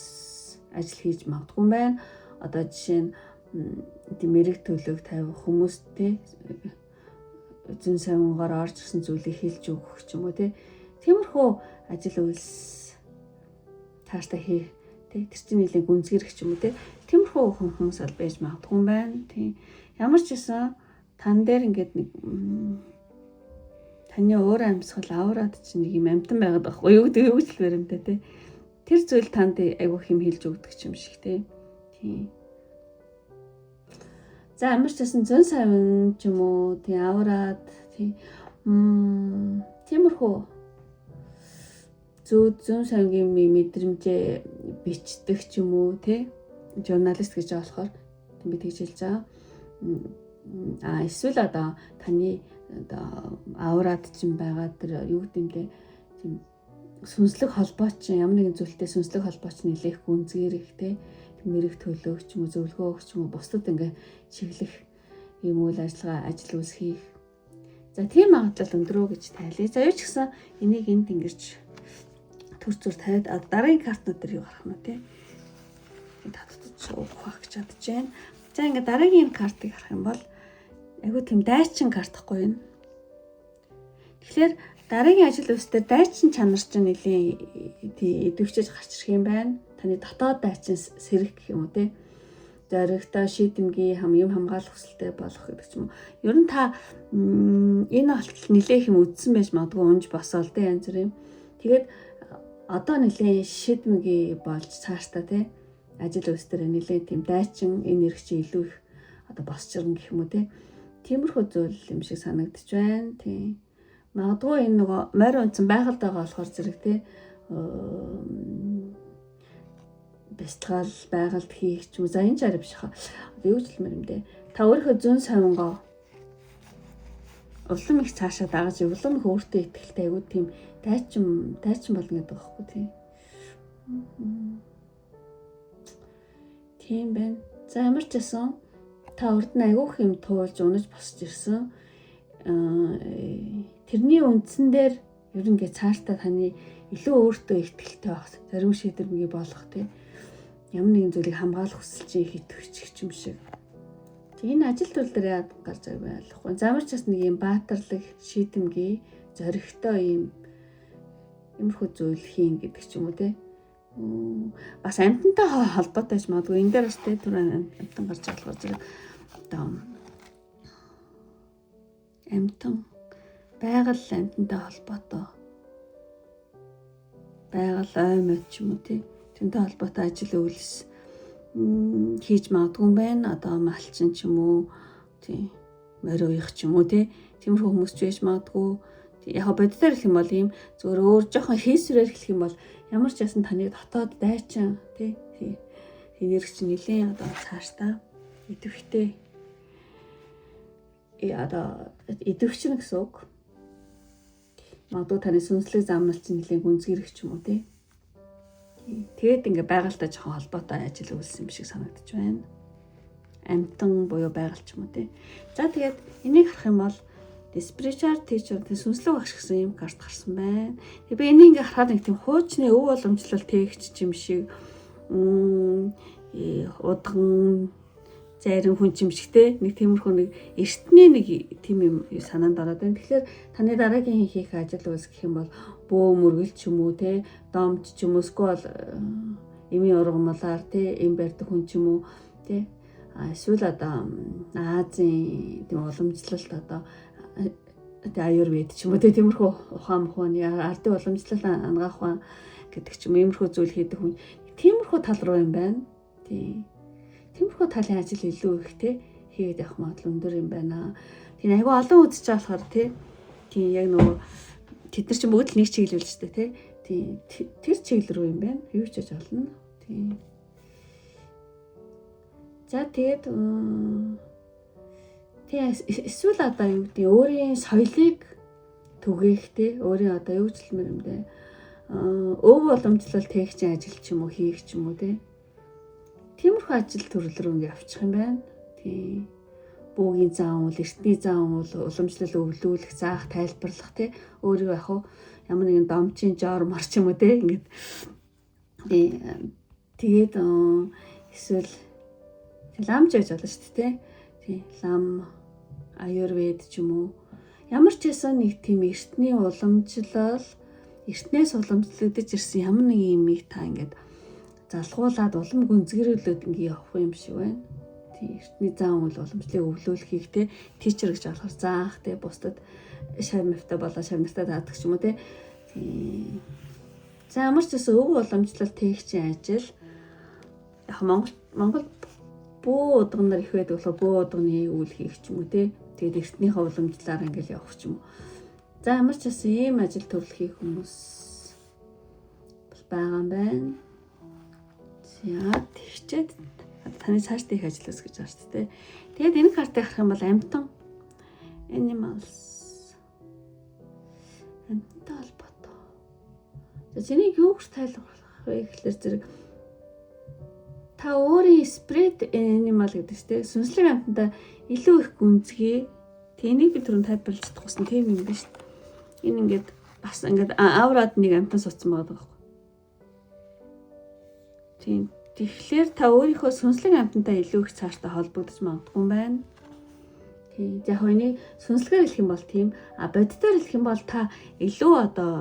ажил хийж магадгүй юм байна. Одоо жишээ нь мэрэг төлөв тавих хүмүүс зүүн савнгаар орж ирсэн зүйлийг хэлж өгөх ч юм уу тиймэрхүү ажил үйлс тааштай хийх тэр чинь нэлээд гүнзгийрэх ч юм уу тиймэрхүү хүмүүс бол байж магадгүй юм байна. Ямар ч гэсэн тан дээр ингээд нэг таны өөр амьсгал аураад чинь нэг юм амтан байгаад байхгүй юу гэдэг юу ч хэлмээр юм да тэр зүйл танд айгүй хэм хэлж өгдөг юм шиг За ямар ч гэсэн зүүн савн ч юм уу аураад тиймэрхүү зүүн савнгийн мэдрэмжээ бичдэг ч юм уу журналист гэж болохоор би тэгж хэлж байгаа. Эсвэл одоо таны одоо аураад чинь байгаа тэр юу гэдэг юм сүнслэг холбоо чинь ямар нэгэн зүйлтэй сүнслэг холбоо чинь нэлээх гүнзгийрэх мэрэг төлөөх ч юм уу зөвлөгөө өгч юм уу бусдад ингээ чиглэх юм үйл ажиллагаа ажил үйлс хийх. За тийм магадлал өндрөө гэж тайлъя. За юу ч гэсэн энийг энд ингэж төр зүр тавиад дараагийн картнууд дээр юу гарах нь татдаж ухах гэж бодож байна. За ингээ дараагийн картыг харах юм бол айгуу тийм дайчин картахгүй юм. Тэгэхээр дараагийн ажил үйлсээр дайчин чанар чинь нэлийн идэвхжиж гарч ирэх юм байна. Таны дотоод дайчин сэрэх гэх юм уу зоригтой шийдэмгий юм хамгаалах хүсэлтэй болох гэдэг ч юм уу. Ер нь та энэ болтол нэлээх юм үдсэн байж магадгүй унж босоол янз бүр юм. Тэгээд одоо нэлээ шийдэмгий болж цаашдаа ажил үйлсээр нэлээ тийм дайчин энэ эрх чи илүү их одоо босч ирнэ гэх юм уу тиймэрхүү зүйл юм шиг санагдаж байна. Магадгүй энэ нөгөө морь унтсан байгальд байгаа болохоор зэрэг бэлтгэл байгальд хийх ч юм. За энэ чараа биш хаа. Юу ч хэлмээр юм та өөрийнхөө зүүн савнгоо улам их цаашаа дагаж улам их өөртөө ихтэй айгуу тийм дайчин болно гэдэг байхгүй тийм байна. За ямар ч байсан та урд нь айгуух юм туулж унаж босч ирсэн. Тэрний үндсэн дээр Ер нь ингээ цаашдаа таны илүү өөртөө ихтгэлтэй байх, зарим шийдвэрийг болох тий. Ямар нэгэн зүйлийг хамгаалах хүсэл чи итгэвч юм шиг. Энэ ажил төл дээр яад гарч байхгүй. Замар ч бас нэг юм баатарлаг, шийдэмгий, зоригтой иймэрхүү зүйл хийн гэдэг ч юм уу те. Бас амьтантай холбоотой ч магадгүй. Энэ дээр бас те түр амьтан гарч байгаа зэрэг одоо амьтан байгаль амьтантай холбоотой. Байгаль ой мод ч юм уу те. Тэнтэй холбоотой ажил үйлс хийж магадгүй юм байна. Одоо малчин ч юм уу тий морь уях ч юм уу тий тиймэрхүү хүмүүс ч байж магадгүй. Яг боддоор хэлэх юм бол ийм зөвөр өөр жоохон хийсвэрээр хэлэх юм бол ямар ч ясан таны дотоод дайчин тий энерги чинь нэлээд одоо цаашдаа идэвхтэй одоо идэвхчин гэсэн үг. Магадгүй таны сүнслэг замнал чинь нэлээд гүнзгийрэх ч юм уу тий. Тэгээд ингээ байгальтай жоохон холбоотой ажил үйлсэн юм шиг санагдаж байна. Амьтан буюу байгаль ч юм уу тий. За тэгээд энийг харах юм бол spiritual teacher тий сүнслэг багш гэсэн юм карт гарсан байна. Тэгээд би энийг ингээ харахад нэг тийм хуучны өв боломжлол тээгч юм шиг удган зарим хүн юм шиг тий нэг тиймэрхүү нэг эртний нэг тийм юм санаанд ороод байна. Тэгэхээр таны дараагийн хийх ажил үйлс гэх юм бол бөө мөргөл ч юм уу те домч ч юм уу скол эми ургамлаар те эм барьдаг хүн ч юм уу те эсвэл одоо Азийн тийм уламжлалт одоо аюрвед ч юм уу те тиймэрхүү ухаан мөхөн ардын уламжлалт ангаах ухаан гэдэг ч юм иймэрхүү зүйл хийдэг хүн тиймэрхүү тал руу юм байна тий тиймэрхүү талын ажил илүү их те хийгээд явах магадлал өндөр юм байна. Тийм айгүй олон үзэж байгаа болохоор те тийм яг нөгөө тэд нар ч бүгд л нэг чиглүүлж штэ тий. Тэр чиглэл рүү юм байна. Юу ч гэж олно. Тий. За тэгээд эсвэл одоо юу гэдэг өөрийн соёлыг түгээх тий өөрийн одоо юу ч хэлмээр юм дээ. Өв боломжлол тээгчийн ажил ч юм уу хийх ч юм уу тий. Тиймэрхүү ажил төрөл рүү ингээ авчих юм байна. Тий. Буугийн зан уул, эртний зан уул, уламжлал өвлүүлэх, заах, тайлбарлах тий өөрийгөө яг ямар нэгэн домчин жоор марч юм уу тий ингээд тэгээд эсвэл лам ч гэж болно шүү дээ тий лам аюрвед ч юм уу ямар ч байсан нэг тийм эртний уламжлал эртнээс уламжлагдаж ирсэн ямар нэг юм та ингээд залгуулад улам гүнзгийрүүлээд ингээ явах юм шиг байна. Эртний зан үйл уламжлалыг өвлүүлэхийг те тичер гэж болохоор заах те бусдад шармивтай болоо шармивтай таадаг ч юм уу те. За ямар ч гэсэн өв уламжлал тээгчийн ажил яг Монгол бөө удганаар их байдаг болохоор бөө удганы үйл хийх ч юм уу те. Тэгээд эртнийхээ уламжлалаар ингээл явах ч юм уу. За ямар ч гэсэн ийм ажил төрөл хийх хүмүүс байгаа юм байна. За тэгчээд таны цаашдаа их ажил үз гэж байна шүү дээ. Тэгээд энэ картыг харах юм бол амьтан animals амьтантай холбоотой. За зэнийг юу гэж тайлбарлах вэ гэхэлэр зэрэг та өөрийн spirit animal гэдэг чинь сүнслэг амьтантай илүү их гүнзгий. Тэнийг би түрүүн тайлбарлаж чадахгүйсэн тийм юм биш. Энэ ингээд бас ингээд аурад нэг амьтан суудсан байгаа байхгүй. Тийм. Тэгэхээр та өөрийнхөө сүнслэг амьтантай илүү их цаашдаа холбогдож магадгүй юм байна. Тийм. Яг хойны сүнслэгээр хэлэх юм бол тийм. Боддоор хэлэх юм бол та илүү одоо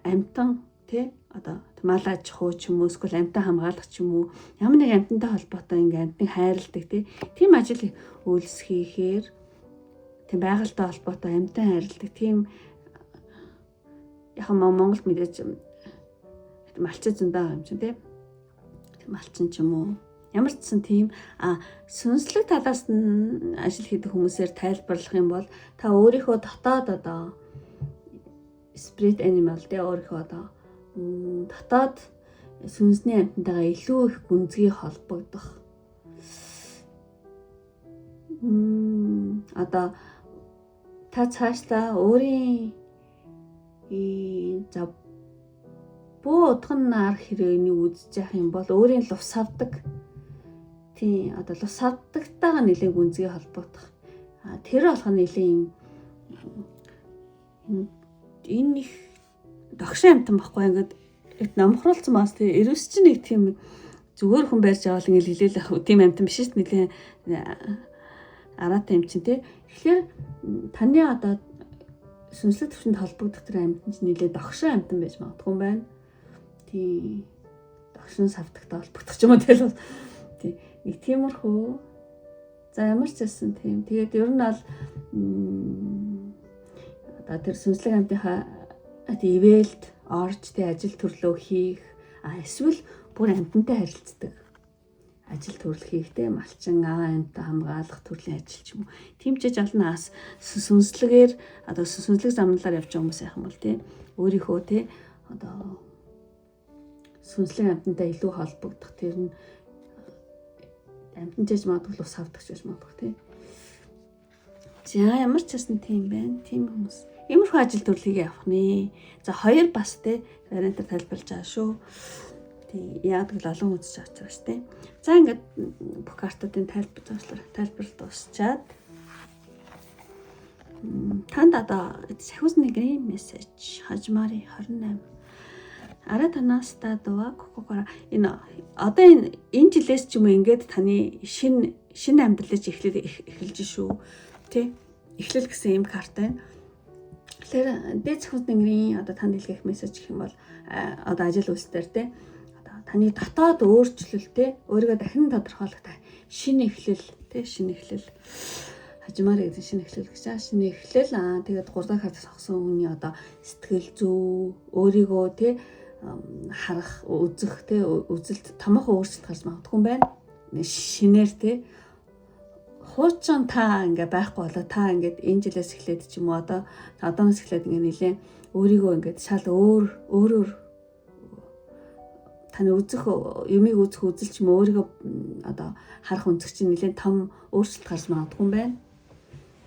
амьтан тий одоо малаж хуу ч юм уу эсвэл амьтан хамгаалах ч юм уу ямар нэг амьтантай холбоотой ингээ амьтныг хайрладаг тийм ажил үйлс хийхээр тийм байгальтай холбоотой амьтан хайрладаг тийм яг Монголд мэдээж малчин зөндөө юм чинь тийм малчин ч юм уу ямар ч гэсэн тийм сүнслэг талаас нь ажил хийдэг хүмүүсээр тайлбарлах юм бол та өөрийнхөө дотоод одоо spirit animal тэ өөрийнхөө одоо дотоод сүнсний амьтантайгаа илүү их гүнзгий холбогдох одоо та цаашдаа өөрийн за буу утганаар хэрэг үзэж явах юм бол өөрийн лувс авдаг. Тийм одоо лувс авдагтайгаа нэлээд гүнзгий холбогдох. Тэр болох нь нэлээд юм энэ их догшин амтан баггүй ингээд намхруулсан баас тий ерөөс чи нэг тийм зүгээр хүн байрж авал ингээд хэлээл ах тийм амтан биш шүү дээ. Араатай юм чинь тий. Тэгэхээр таны одоо сүнслэг төвшөнд холбогдох тэр амтан чинь нэлээд догшин амтан байж магадгүй юм байна. Тий догшин савдагтай холбогдох юм уу тэгэл тий нэг тиймэрхүү. За ямар ч байсан тийм. Тэгээд ер нь бол одоо тэр сүнслэг амтынхаа ивэлд орж тий ажил төрлөө хийх эсвэл бүр амтантай харилцдаг ажил төрөл хийхтэй малчин амтаа хамгаалах төрлийн ажил ч юм уу тэмчэж олноос сүнслэгээр одоо сүнслэг замналаар явж байгаа хүмүүс яах юм бол тий өөрийнхөө тий одоо сүнслэг амтантай илүү холбогдох тэр нь амтанчж магадгүй ус авдагч гэж магадгүй тий. За ямар ч байсан тийм байна. Тийм хүмүүс. Иймэрхүү ажил төрлийг явах нэ. За хоёр бас тий вариантаар тайлбарлаж байгаа шүү. Тий яг л олон үзэж байгаа ч тий. За ингээд бүх картуудын тайлбар дуусчаад танд одоо сахиус нэгний мессеж хажмари 28 араа танаас та дува кококора энэ одоо энэ жилээс ч юм уу ингээд таны шинэ амьдралж эхэлж шүү тий эхлэл гэсэн юм карт байна. Тэгэхээр дээд сахиус нэгний одоо танд илгээх мессеж гэх юм бол одоо ажил үйлсээр тий одоо таны дотоод өөрчлөлт тий өөрийгөө дахин тодорхойлох шинэ эхлэл тий шинэ эхлэл хажмаар гэдэг шинэ эхлэл гэж байна. Шинэ эхлэл тэгээд 3 дахь хартаас авсан хүний одоо сэтгэл зүй өөрийгөө тий харах үзэх тий үзэлт томоохон өөрчлөлт гарч магадгүй юм байна. Шинээр тий хуучин та ингээ байхгүй болоо та ингээд энэ жилээс эхлээд ч юм уу одооноос эхлээд ингээ нэлээ өөрийгөө ингээд шал өөрөөр таны үзэх юмыг үзэх үзэл ч юм уу өөрийгөө одоо харах өнцөг чинь нэлээ том өөрчлөлт гарч магадгүй юм байна.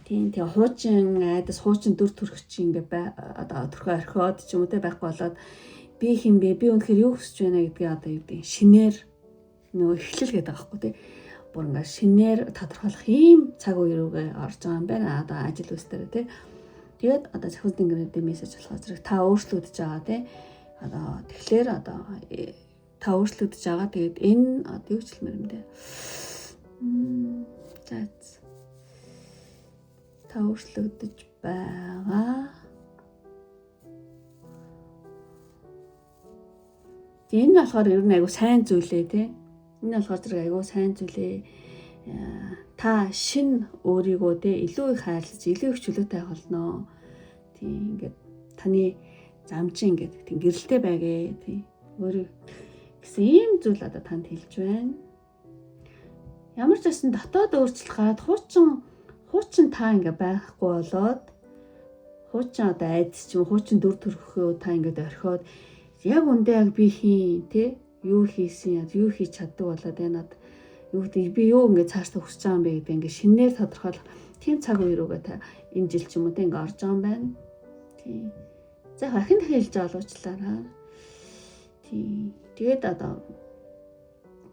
Тийм хуучин айдас хуучин дүр төрх чинь ингээ одоо төрхөө орхиод ч юм уу те байхгүй болоод би хин бэ би үнэхээр юу хүсэж байна гэдгийг одоо юу гэдэг шинээр нөгөө эхлэл гэдэг байгаа байхгүй тий бүр ингээ шинээр тодорхойлох ийм цаг үе рүүгээ орж байгаа юм байна одоо ажил үйлсээр тий тэгээд одоо сахиус тэнгэрийн мессеж болох зэрэг та өөрчлөгдөж байгаа тий одоо тэгэхээр одоо та өөрчлөгдөж байгаа тэгээд энэ одоо юу ч хэлмээр юм дээ за та өөрчлөгдөж байгаа. Энэ болохоор ер нь айгу сайн зүйлээ тий. Энэ болохоор зэрэг айгу сайн зүйлээ. Та шин өөрийгөө тий илүү их хайрлаж, илүү их чөлөөтэй болно. Тий ингээд таны зам чинь ингээд тий гэрэлтэй байгээ тий. Өөрөө гэсэн ийм зүйл одоо танд хэлж байна. Ямар ч байсан дотоод өөрчлөлт гараад хуучин та ингээ байхгүй болоод хуучин одоо айдас ч юм хуучин дүр төрхөө та ингээд орхиод яг үндэ яг би хийн те юу хийсэн юу хийж чаддаг болоод байна над юу гэдэг би юу ингээ цаашдаа хүсэж байгаа юм бэ гэдэг ингээ шинээр тодорхойлох тийм цаг үе рүүгээ та энэ жил ч юм уу те ингээ орж байгаа юм байна. Тий. За хахин хэлж олуучлаараа. Тий. Тэгээд одоо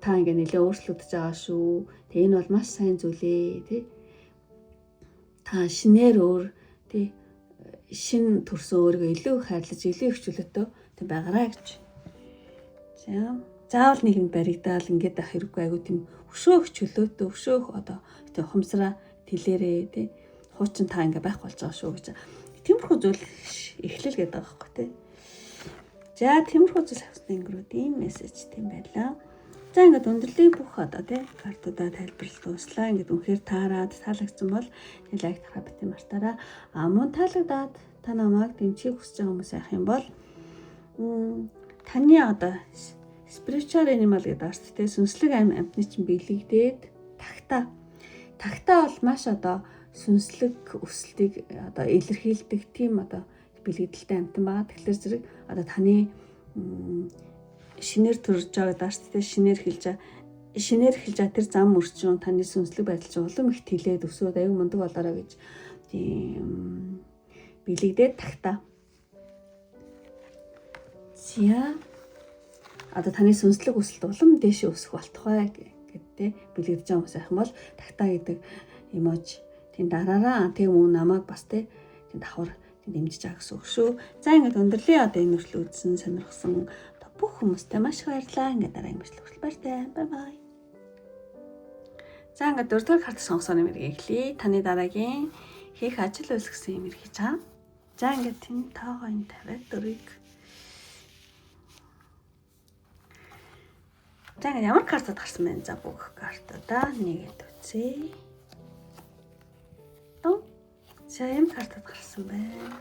та ингээ нэлээ өөрчлөгдөж байгаа шүү. Тэг энэ бол маш сайн зүйлээ тий. Та шинээр өөр тий шин төрсөн өөрийгөө илүү их хайрлаж илүү их чөлөөтэй тэг байгаарай гэж. За заавал нэгэнд баригдаал ингээд ах хэрэггүй айгу тийм өшөөх чөлөөтэй өшөөх одоо тэг ухамсараа тэлээрээ тий хуучин та ингээ байх болж байгаа шүү гэж. Тиймэрхүү зүйл эхлэл гэдэг байгаа байхгүй тий. За тиймэрхүү зүйл авсан ингэрүүдийн мессеж тийм байлаа. За ингээд өндөрлөлийн бүх одоо тий картуудаа тайлбарлаж дууслаа. Ингээд үнэхээр таарад таалагдсан бол лайк тараа битэн мартаараа. Мөн таалагдаад та намайг дэмжих хүсэж байгаа хүмүүс яах юм бол таны одоо spiritual animal гэдэг арт тий сүнслэг амьтны чинь биелэгдээд тагтаа бол маш одоо сүнслэг өсөлтийг одоо илэрхийлдэг тийм одоо бэлгэдэлтэй амьтан байгаа. Тэгэхээр зэрэг одоо таны шинээр төрж байгаа даа шүү дээ. Шинээр эхэлж тэр зам өрчөн таны сүнслэг байдал чинь улам их тэлээд өсөөд аюу мундаг болоорой гэж тийм бэлэгдээд тагтаа. Зя одоо таны сүнслэг өсөлт улам дээш өсөх болтугай гэдээ бэлэгдэж байгаа хүмүүс ах юм бол тагтаа гэдэг эможи тийм дараараа тийм мөн намайг бас тийм давхар дэмжиж байгаа гэсэн үг шүү. За ингээд өндөрлөө одоо энэ үртэл үзсэн сонирхсан бүх хүмүүстээ маш их баярлалаа. Ингээд дараагийн бичлэг хүртэл баяртай. Бай бай. За ингээд 4-р карт сонгосон нэмэргийг эхлэе. Таны дараагийн хийх ажил үйлс гэсэн нэмэр хийж байгаа. За ингээд тэн тоогоо энэ тавиад 4-ийг. За ингээд ямар картад гарсан бэ? За бүх картуудаа нэгэд үзье. За юм картад гарсан байна.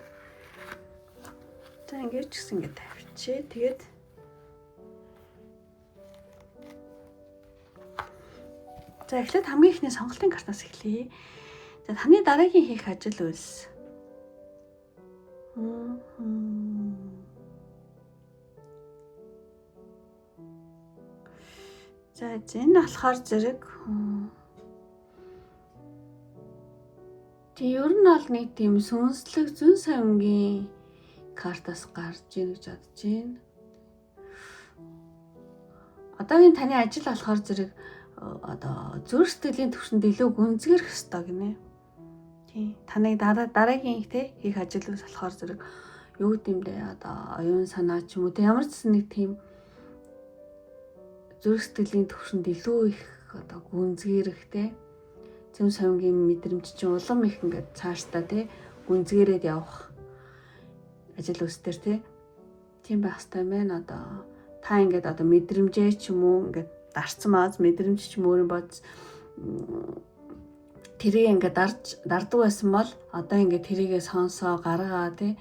За ингээд ч гэсэн ингээд тавьчихъя. Тэгээд за эхлээд хамгийн ихний сонголтын картаас эхлэе. За таны дараагийн хийх ажил үйлс. За энэ болохоор зэрэг тий ер нь бол нэг тийм сүнслэг зүүн савингийн картаас гарч ийн гэж бодож байна. Одоогийн таны ажил болохоор зэрэг одоо зүрх сэтгэлийн төвшөнд илүү гүнзгийрэх ёстой гинэ. Тий таныг дараагийн хийх ажил ус болохоор зэрэг юу гэмдэ одоо оюун санаа ч юм уу ямар ч нэг тийм зүрх сэтгэлийн төвшөнд илүү их одоо гүнзгийрэхтэй зүүн савингийн мэдрэмж чинь улам их ингээд цаашдаа тий гүнзгийрээд явах ажил үстэр тийм байх хэрэгтэй байна. Одоо та ингээд одоо мэдрэмжээ ч юм уу ингээд дарцсан мааз мэдрэмж ч юм өөрийн боц тэрийг ингээд дарддаг байсан бол одоо ингээд тэрийгээ сонсоо гаргаа тий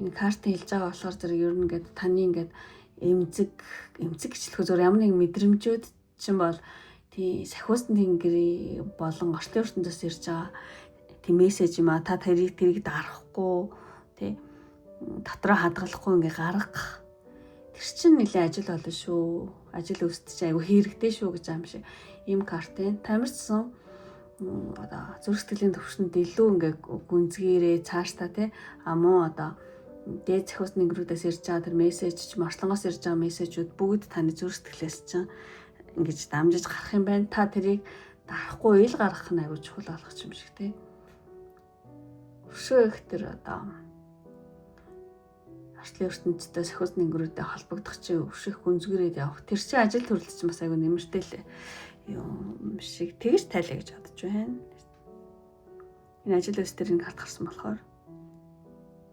энэ картын хэлж байгаа болохоор зэрэг ер нь ингээд таны ингээд эмзэг гэчлэхөө зөв ямар нэг мэдрэмжүүд чинь бол тий сахиусны тэнгэрийн болон орчлын ертөнцөөс ирж байгаа тийм мессеж юм а та тэрийг дарахгүй тий дотроо хадгалахгүй ингээ гаргах тэр чинь нэлээ ажил болно шүү. Ажил үүсэж айгу хэрэгтэй шүү гэж юм шиг ийм картын тамирчсан одоо зүрх сэтгэлийн төвшөнд илүү ингээ гүнзгийрээ цааштай тий муу одоо дээд сахиусны тэнгэрүүдээс ирж байгаа тэр мессеж ч мартлангоос ирж байгаа мессежүүд бүгд таны зүрх сэтгэлээс чинь ингэж дамжиж гарах юм байна. Та тэрийг дарахгүй ил гаргах нь аюул чухал болох юм шиг тий. Өшөө их тэр одоо арчлын ертөнцтэй сахиусны тэнгэрүүдэд холбогдох чинь өшөх гүнзгийрээд явах. Тэр чинь ажил төрөл чинь бас аюул нэмэртэй л юм шиг тэгж тайлаа гэж бодож байна. Энэ ажил өс тэр энэ карт гарсан болохоор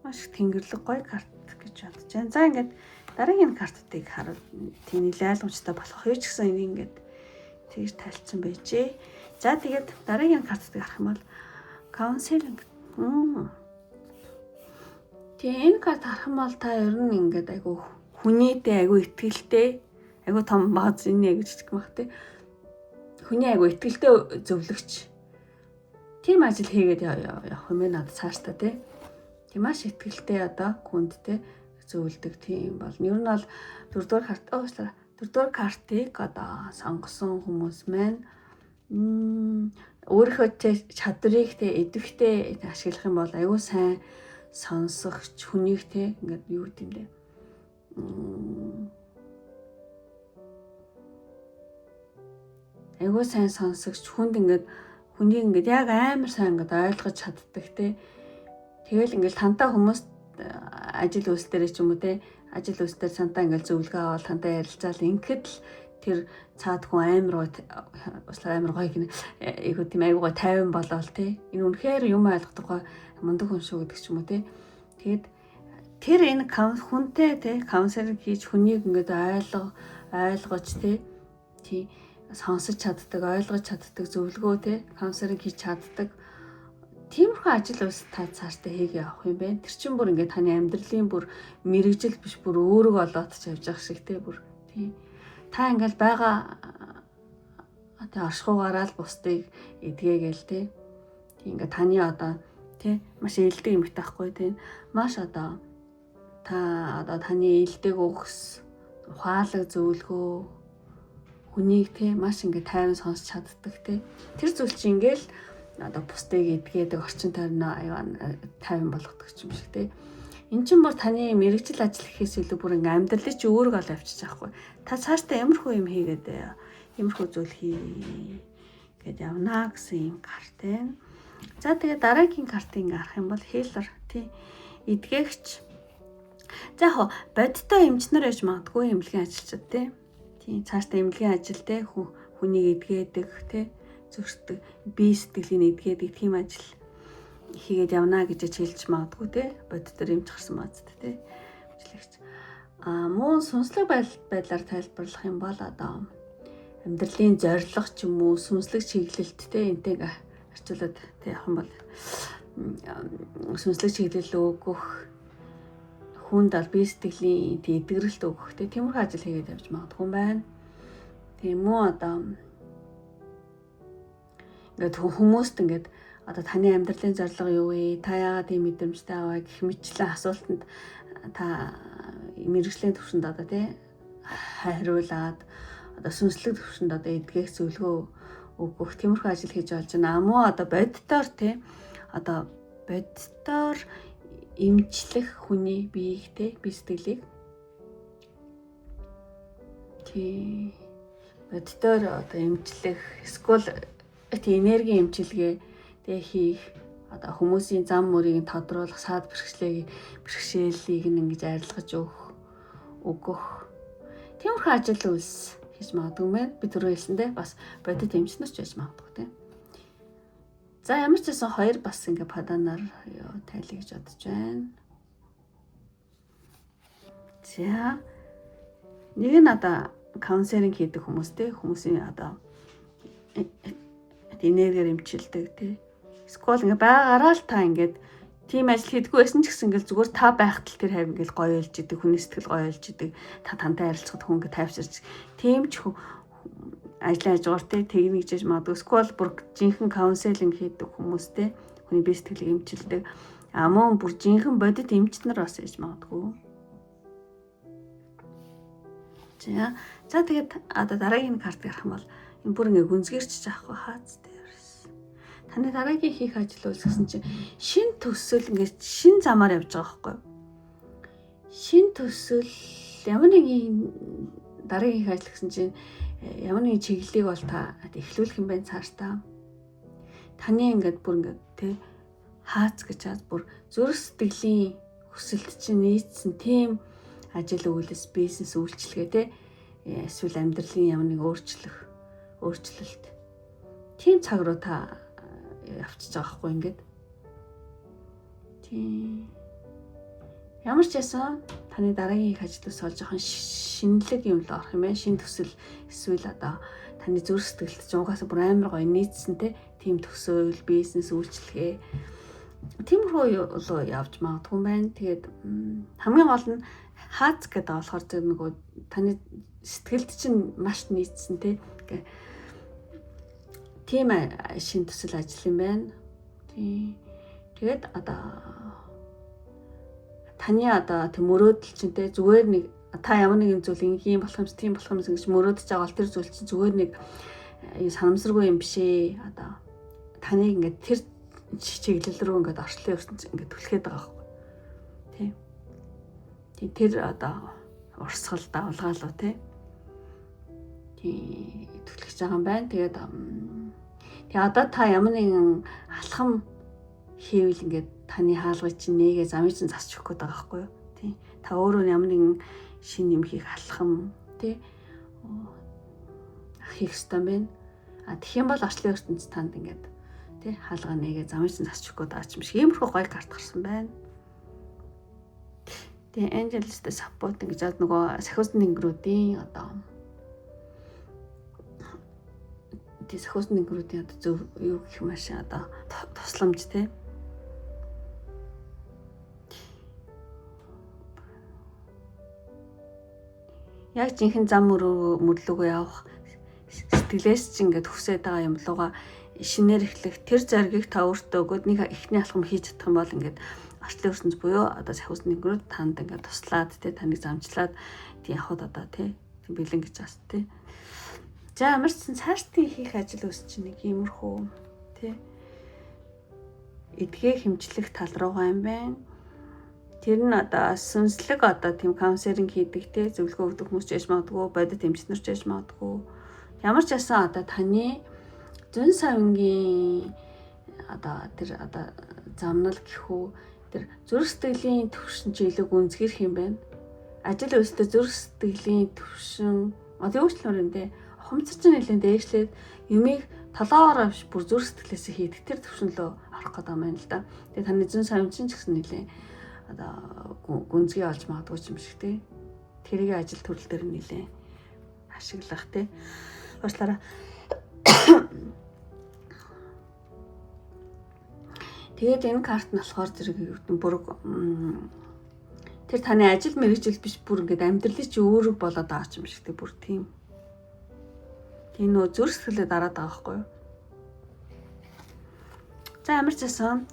маш тэнгэрлэг гоё карт гэж бодож байна. За ингээд дараагийн картуудыг хараад тийм нэлээд ойлгомжтой болох юу ч гэсэн энийг ингээд тэгж тайлцсан байжээ. За тэгээд дараагийн картуудыг харах юм бол counseling. Тэгээ энэ карт харах юм бол та ер нь ингээд айгу хүнийтэй айгу итгэлтэй айгу том бааз инэ гэж хэлэх юм бах тий. Хүний айгу итгэлтэй зөвлөгч. Тийм ажил хийгээд явах юм байна надад цаашдаа тий. Тийм маш итгэлтэй одоо хүндтэй зөвлөдөг тийм бол ер нь бол 4-р картыг одоо сонгосон хүмүүс маань өөрийнхөө чадрыг идэвхтэй ашиглах юм бол аюу сайн сонсогч хүнийг ингээд юу гэдэм бэ аюу сайн сонсогч хүнд ингээд хүнийг ингээд яг амар сайн ингээд ойлгож чаддаг тэгэл ингээд тантай хүмүүс ажил үйлс дээр ч юм уу ажил үйлс дээр цантаа ингээл зөвлөгөө аваад тантай ярилцаал ингээд л тэр цаад хүн амар гоё гинэ айгуу тийм айгуу гоё тайван болоод энэ үнэхээр юм ойлгохгүй мундаг хүн шүү гэдэг ч юм уу тэгээд тэр энэ хүнтэй каунселинг хийж хүнийг ингээд ойлгож сонсож чаддаг ойлгож чаддаг зөвлөгөө каунселинг хийж чаддаг тиймэрхүү ажил ус та цаашдаа хийгээ явах юм байна. Тэр чинь бүр ингээд таны амьдралын бүр мэрэгжил биш бүр өөрөг олоод ч явж байгаа шиг бүр тий. Та ингээд байгаа оршихугаараа л бусдыг эдгээгээл тий. Ингээд таны одоо тий маш ээлдэг юм таахгүй тий. Маш одоо таны ээлдэг өгс ухаалаг зөвлөгөө хүнийг тий маш ингээд тайван сонсч чаддаг тий. Тэр зүйл чинь ингээл одоо бусдыг эдгээдэг орчин тайван болгодог юм шиг тий. Эн чинь бүр таны мэрэгжил ажил гэхээс илүү бүр ингээм амьдралыг чи өөрөг олж авчиж байгаа хгүй. Та цаашдаа ямархуу юм хийгээд ямархуу зүйл хий гэд явна гэсэн юм карт байна. За тэгээ дараагийн картыг харах юм бол healer тий эдгээгч. За яг бодтой эмчнэр яж магадгүй эмнэлгийн ажилчид тий. Тий цаашдаа эмнэлгийн ажил тий хүнийг эдгээдэг тий зөвшөрдөг бие сэтгэлийн эдгээдэг тийм ажил хийгээд явна гэж хэлж магадгүй тий бодтоор эмч гарсан бац тий эмчлэгч. Мөн сүнслэг байдлаар тайлбарлах юм бол одоо амьдралын зорилго ч юм уу сүнслэг чиглэлт тий энтэйг харьцуулаад тий явах юм бол сүнслэг чиглэл өгөх хүнд бие сэтгэлийн тий эдгэрэлт өгөх тий тиймэрхүү ажил хийгээд явж магадгүй юм байна. Тийм үү одоо ингээд хүмүүст ингээд одоо таны амьдралын зорилго юу вэ? Та яагаад ийм мэдрэмжтэй аваа гэх мэтчлэн асуултанд та мэрэгжлийн төвшөнд одоо тий хариулаад одоо сүнслэг төвшөнд одоо эдгэх зөвлөгөө өгөх тиймэрхүү ажил хийж болж байна. Мөн одоо боддоор тий одоо боддоор эмчлэх хүний биеийг тий бие сэтгэлийг тий боддоор одоо эмчлэх эсвэл энерги эмчилгээ тэгээ хийх одоо хүмүүсийн зам мөрийг тодруулах саад бэрхшээлийг ингэж арилгаж өгөх тиймэрхүү ажил үйлс хийж магадгүй мэн би түрүү хэлсэндээ бас бодит эмчнэр ч байж магадгүй тийм. За ямар ч байсан хоёр бас ингээ паданаар тайлъя гэж бодож байна. За нэг нь одоо каунселинг хийдэг хүмүүстэй хүмүүсийн одоо энергиэр эмчилдэг тий. Скол ингээ байгаараа л та ингээд тийм ажил хийдэггүй байсан ч гэсэн ингээл зүгээр та байхад л тэр хайр ингээл гоё ойлж идэг, хүний сэтгэл гоё ойлж идэг, та тантай харилцахад хүн ингээ тайвширч тийм ч ажлын хажуугаар техник хийж магадгүй. Скол бүр жинхэнэ каунселинг хийдэг хүмүүстэй хүний бие сэтгэлийг эмчилдэг. Мөн бүр жинхэнэ бодит эмчнэр бас хийж магадгүй. За тэгээд одоо дараагийн картыг харах юм бол энэ бүр ингээ гүнзгийрч жаахгүй хаац дээрс. Таны дараагийн хийх ажил үйл гэсэн чинь шин төсөл ингээ шин замаар явж байгаа байхгүй юу? Шин төсөл ямар нэгэн дараагийн хийх ажил гэсэн чинь ямар нэгэн чиглэлийг бол та эхлүүлэх юм байна цаашдаа. Таны ингээд бүр ингээд тий хаац гэж хаад бүр зүрх сэтгэлийн хүсэлт чинь нийцсэн тийм ажил үйлс бизнес үйлчлэгээ тий эсвэл амьдралын ямар нэг өөрчлөлт тийм цаг руу та явчихж байгаа хгүй ингээд тийм ямар ч ясан таны дараагийн их ажлаас олж жоохон шинэлэг юм л орох юм байна. Шин төсөл эсвэл одоо таны зүрх сэтгэлд ч угаасаа бүр амар гоё нийцсэнтэй тийм төсөөл бизнес үйлчлэгээ тиймэрхүү руу явж магадгүй юм байна. Тэгээд хамгийн гол нь хаац гэдэг болохоор зөв нөгөө таны сэтгэлд чинь маш нийцсэн тийм шин төсөл ажил юм байна. Тэгээд одоо таны одоо тийм мөрөөдөл чинь зүгээр нэг та ямар нэгэн зүйл ингийн болох юмс тийм болох юмс гэж мөрөөдөж байгаа бол тэр зүйл чинь зүгээр нэг санамсаргүй юм биш ээ. Одоо таныг ингээд тэр чиглэл рүү ингээд орчлон ертөнц ингээд түлхээд байгаа байхгүй. Тийм. Тэр одоо урсгал давлгаалуу тийм түлхэж байгаа юм байна. Тэгээд одоо та ямар нэгэн алхам хийвэл ингээд таны хаалгыг чинь нэгээ замыг чинь засч өгөх гээд байгаа байхгүй юу? Тий. Та өөрөө ямар нэгэн шин юм хийх алхам тий хийх ёстой байна. Тэгэх юм бол орчлон ертөнц танд ингээд тий хаалгаа нэгээ замыг чинь засч өгөх гээд байгаа юм шиг иймэрхүү гоё карт гарсан байна. Тэгээ Angel's-тэй support гэж бод нөгөө сахиусны тэнгэрүүдийн одоо тий сахиусны тэнгэрүүдийн одоо зөв юу гэх юм аашаа одоо тусламж тий яг жинхэнэ зам мөрлөгөө явах сэтгэлээс ч ингээд хүсээд байгаа юм луга шинээр эхлэх тэр зоригийг та өөртөө өгөөд нэг ихний алхам хийж чадах юм бол ингээд орчлон ертөнц буюу одоо сахиусны тэнгэрүүд танд ингээд туслаад тий таныг замчлаад тий явхад одоо тий бэлэн гэж бас тий. За ямар ч цаашдын хийх ажил үс чинь нэг иймэрхүү тий эдгээ хэмжлэх тал руугаа юм байна. Тэр нь одоо сүнслэг одоо тийм каунселинг хийдэг те зөвлөгөө өгдөг хүмүүс ч яж магадгүй, бодит эмчнэр ч яж магадгүй. Ямар ч ясан одоо таны зүүн савингийн тэр замнал гэхүү тэр зүрх сэтгэлийн төвшин чи илүү гүнзгийрх юм байна. Ажил үйлстэй зүрх сэтгэлийн төвшин одоо юу ч юм бэ? Ухамсар чинь нэлээд дээшлээд юмыг толоороо биш бүр зүрх сэтгэлээсээ хийдэг тэр төвшин лөө орох гэдэг юм байна л да. Тэгээ таны зүүн сайн чинь ч гэсэн нэлээд гүнзгий олж магадгүй юм шиг тий. Тэрийг ажил төрөл дээр нэлээд ашиглах тий. Уучлаарай. Тэгээд энэ карт нь болохоор зэрэг бүр тэр таны ажил мэргэжил биш бүр ингээд амьдралыг чи өөрөг болоод байгаа юм шиг тий бүр тийм. Тийм нөө зүрх сэтгэлээ дараад байгаа байхгүй юу? За ямар ч байсан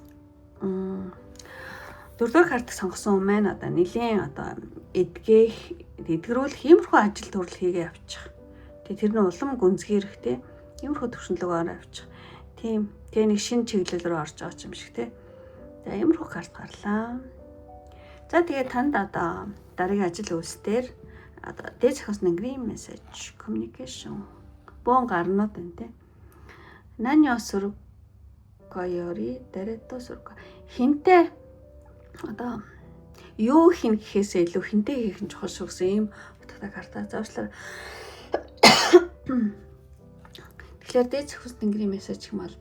дөрөвдүгээр картыг сонгосон юм байна. Одоо нэлийн эдгэрүүлэх иймэрхүү ажил төрөл хийгээ явчих. Тэгээ тэр нь улам гүнзгийрэх тий. Иймэрхүү төвшинлөгөөр явчих. Тийм. Тэгээ нэг шинэ чиглэл рүү орж байгаа юм шиг тий. За иймэрхүү карт гарлаа. За тэгээ танд одоо дараагийн ажил үйлсээр одоо дээд захиусны green message communication бон гарнууд байна тий. Наньо сургаяри дэрэтто сурга. Хинтээ одоо юу хин гэхээсээ илүү хинтээ хийх нь чухал шүү гэсэн ийм утгатай карта заавчлаар. Тэгэхээр дээд захиусны green message юм бол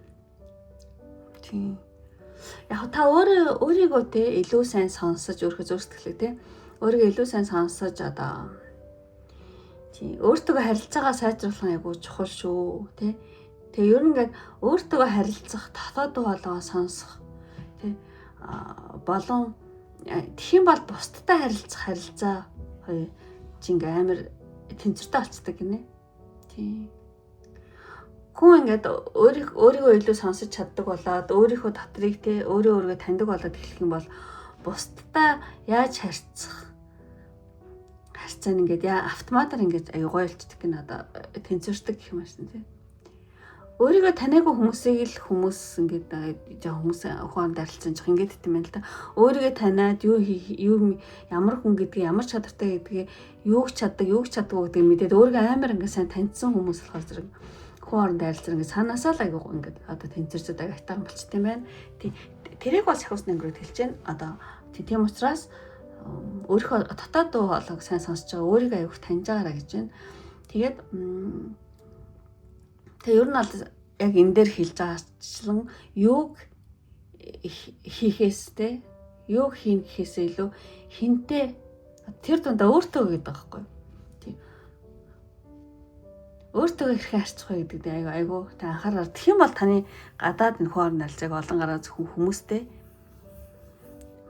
тийм. Яг та өөрийгөө те илүү сайн сонсож өөрийнхөө зүрх сэтгэлээ те өөрийгөө илүү сайн сонсож одоо тийм өөртөө харилцаагаа сайжруулах нь айгүй чухал шүү те. Тэгээ ер нь ингээд өөртөө харилцах дотоод болгоо сонсох те болон тэгхийн бол бусдтай харилцах харилцаа хоёр чи ингээ амар тэнцвэртэй болцдог гинэ. Тийм. Хүн ингээд өөрийгөө илүү сонсож чаддаг болоод өөрийнхөө дотрыг те өөрийгөө таньдаг болоод эхлэх юм бол бусдтай яаж харьцах харьцаа нь ингээд автоматар ингээд аюу гоё болчихдаг гэнэ одоо тэнцвэртэй гэх юм аашна те. Өөрийгөө таниагүй хүмүүсийг л хүмүүс ингээд хүмүүс ухаанд арилцсан жих ингээд хэвтэн байна л да. Өөрийгөө таниад юу ямар хүн гэдгийг ямар чадвартай гэдгийг юуг чаддаг гэдгийг мэдээд өөрийгөө амар ингээд сайн таньсан хүмүүс болохоор зэрэг хооронд арилцсан ингээд санаасаа л аягүй ингээд одоо тэнцвэрчээд агтаар болчт юм байна. Тэрийг бас ахусны өнгөрөд хэлж байна. Одоо тийм учраас өөрийнхөө дотоод дуу хоолойг сайн сонсож байгаа өөрийгөө аягүй таньж байгаараа гэж байна. Тэгээд тэгээ ер нь бол яг энэ дээр хэлж байгаачлан юуг хийхээстэй юуг хийн гэхээсээ илүү хинтээ тэр дундаа өөртөө гэдэг байгаа байхгүй. Тийм. Өөртөө хэрхэн харьцах вэ гэдэг дээр айгүй та анхаарал. Тэгэх юм бол таны гадаад энэ хооронд алцаг олон гараа зөвхөн хүмүүстэй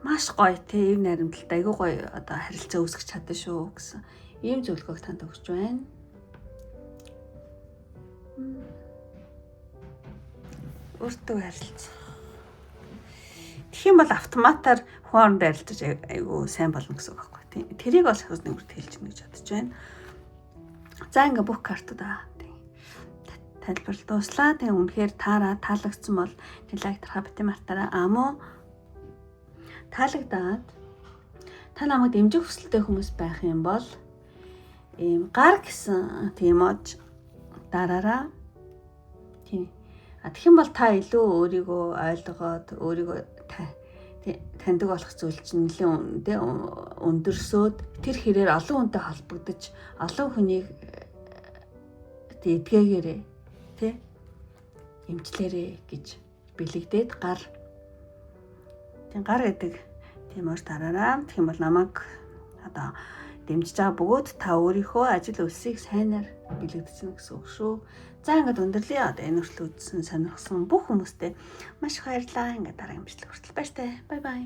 маш гоё тийм наримдалтай айгүй гоё одоо харилцаа үүсгэж чадсан шүү гэсэн ийм зөвлөгөөг танд өгч байна. Өөртөө харилцах. Тэгэх юм бол автоматар хооронд арилцаж айгүй сайн болно гэсэн үг байхгүй. Тэрийг бол ахуйс нэмэрт хэлж гэнэ гэж бодож байна. За ингээ бүх картууд тайлбар дууслаа. Тэгээ үнэхээр таалагдсан бол лайк тарах бити мартаарай. Амуу таалагдаад та намайг дэмжих хүсэлтэй хүмүүс байх юм бол ийм гар гэсэн тийм мож дараараа. Тийм. Тэгэх юм бол та илүү өөрийгөө ойлгоод өөрийгөө таньдаг болох зүйл чинь нэлээд өндөрсөөд тэр хэрээр олон хүнтэй холбогдож олон хүнийг эдгээгээрээ тий эмчлээрээ гэж бэлэгдээд гар гэдэг тийм өөр тараараа. Тэгэх юм бол намайг одоо дэмжиж байгаа бөгөөд та өөрийнхөө ажил үйлсийг сайнаар бэлэгдсэн гэсэн үг шүү. За ингээд өндөрлөе. Одоо энэ хүртэл үзсэн сонирхсан бүх хүмүүстээ маш их баярлалаа. Ингээд дараагийн бичлэг хүртэл баяртай. Бай бай.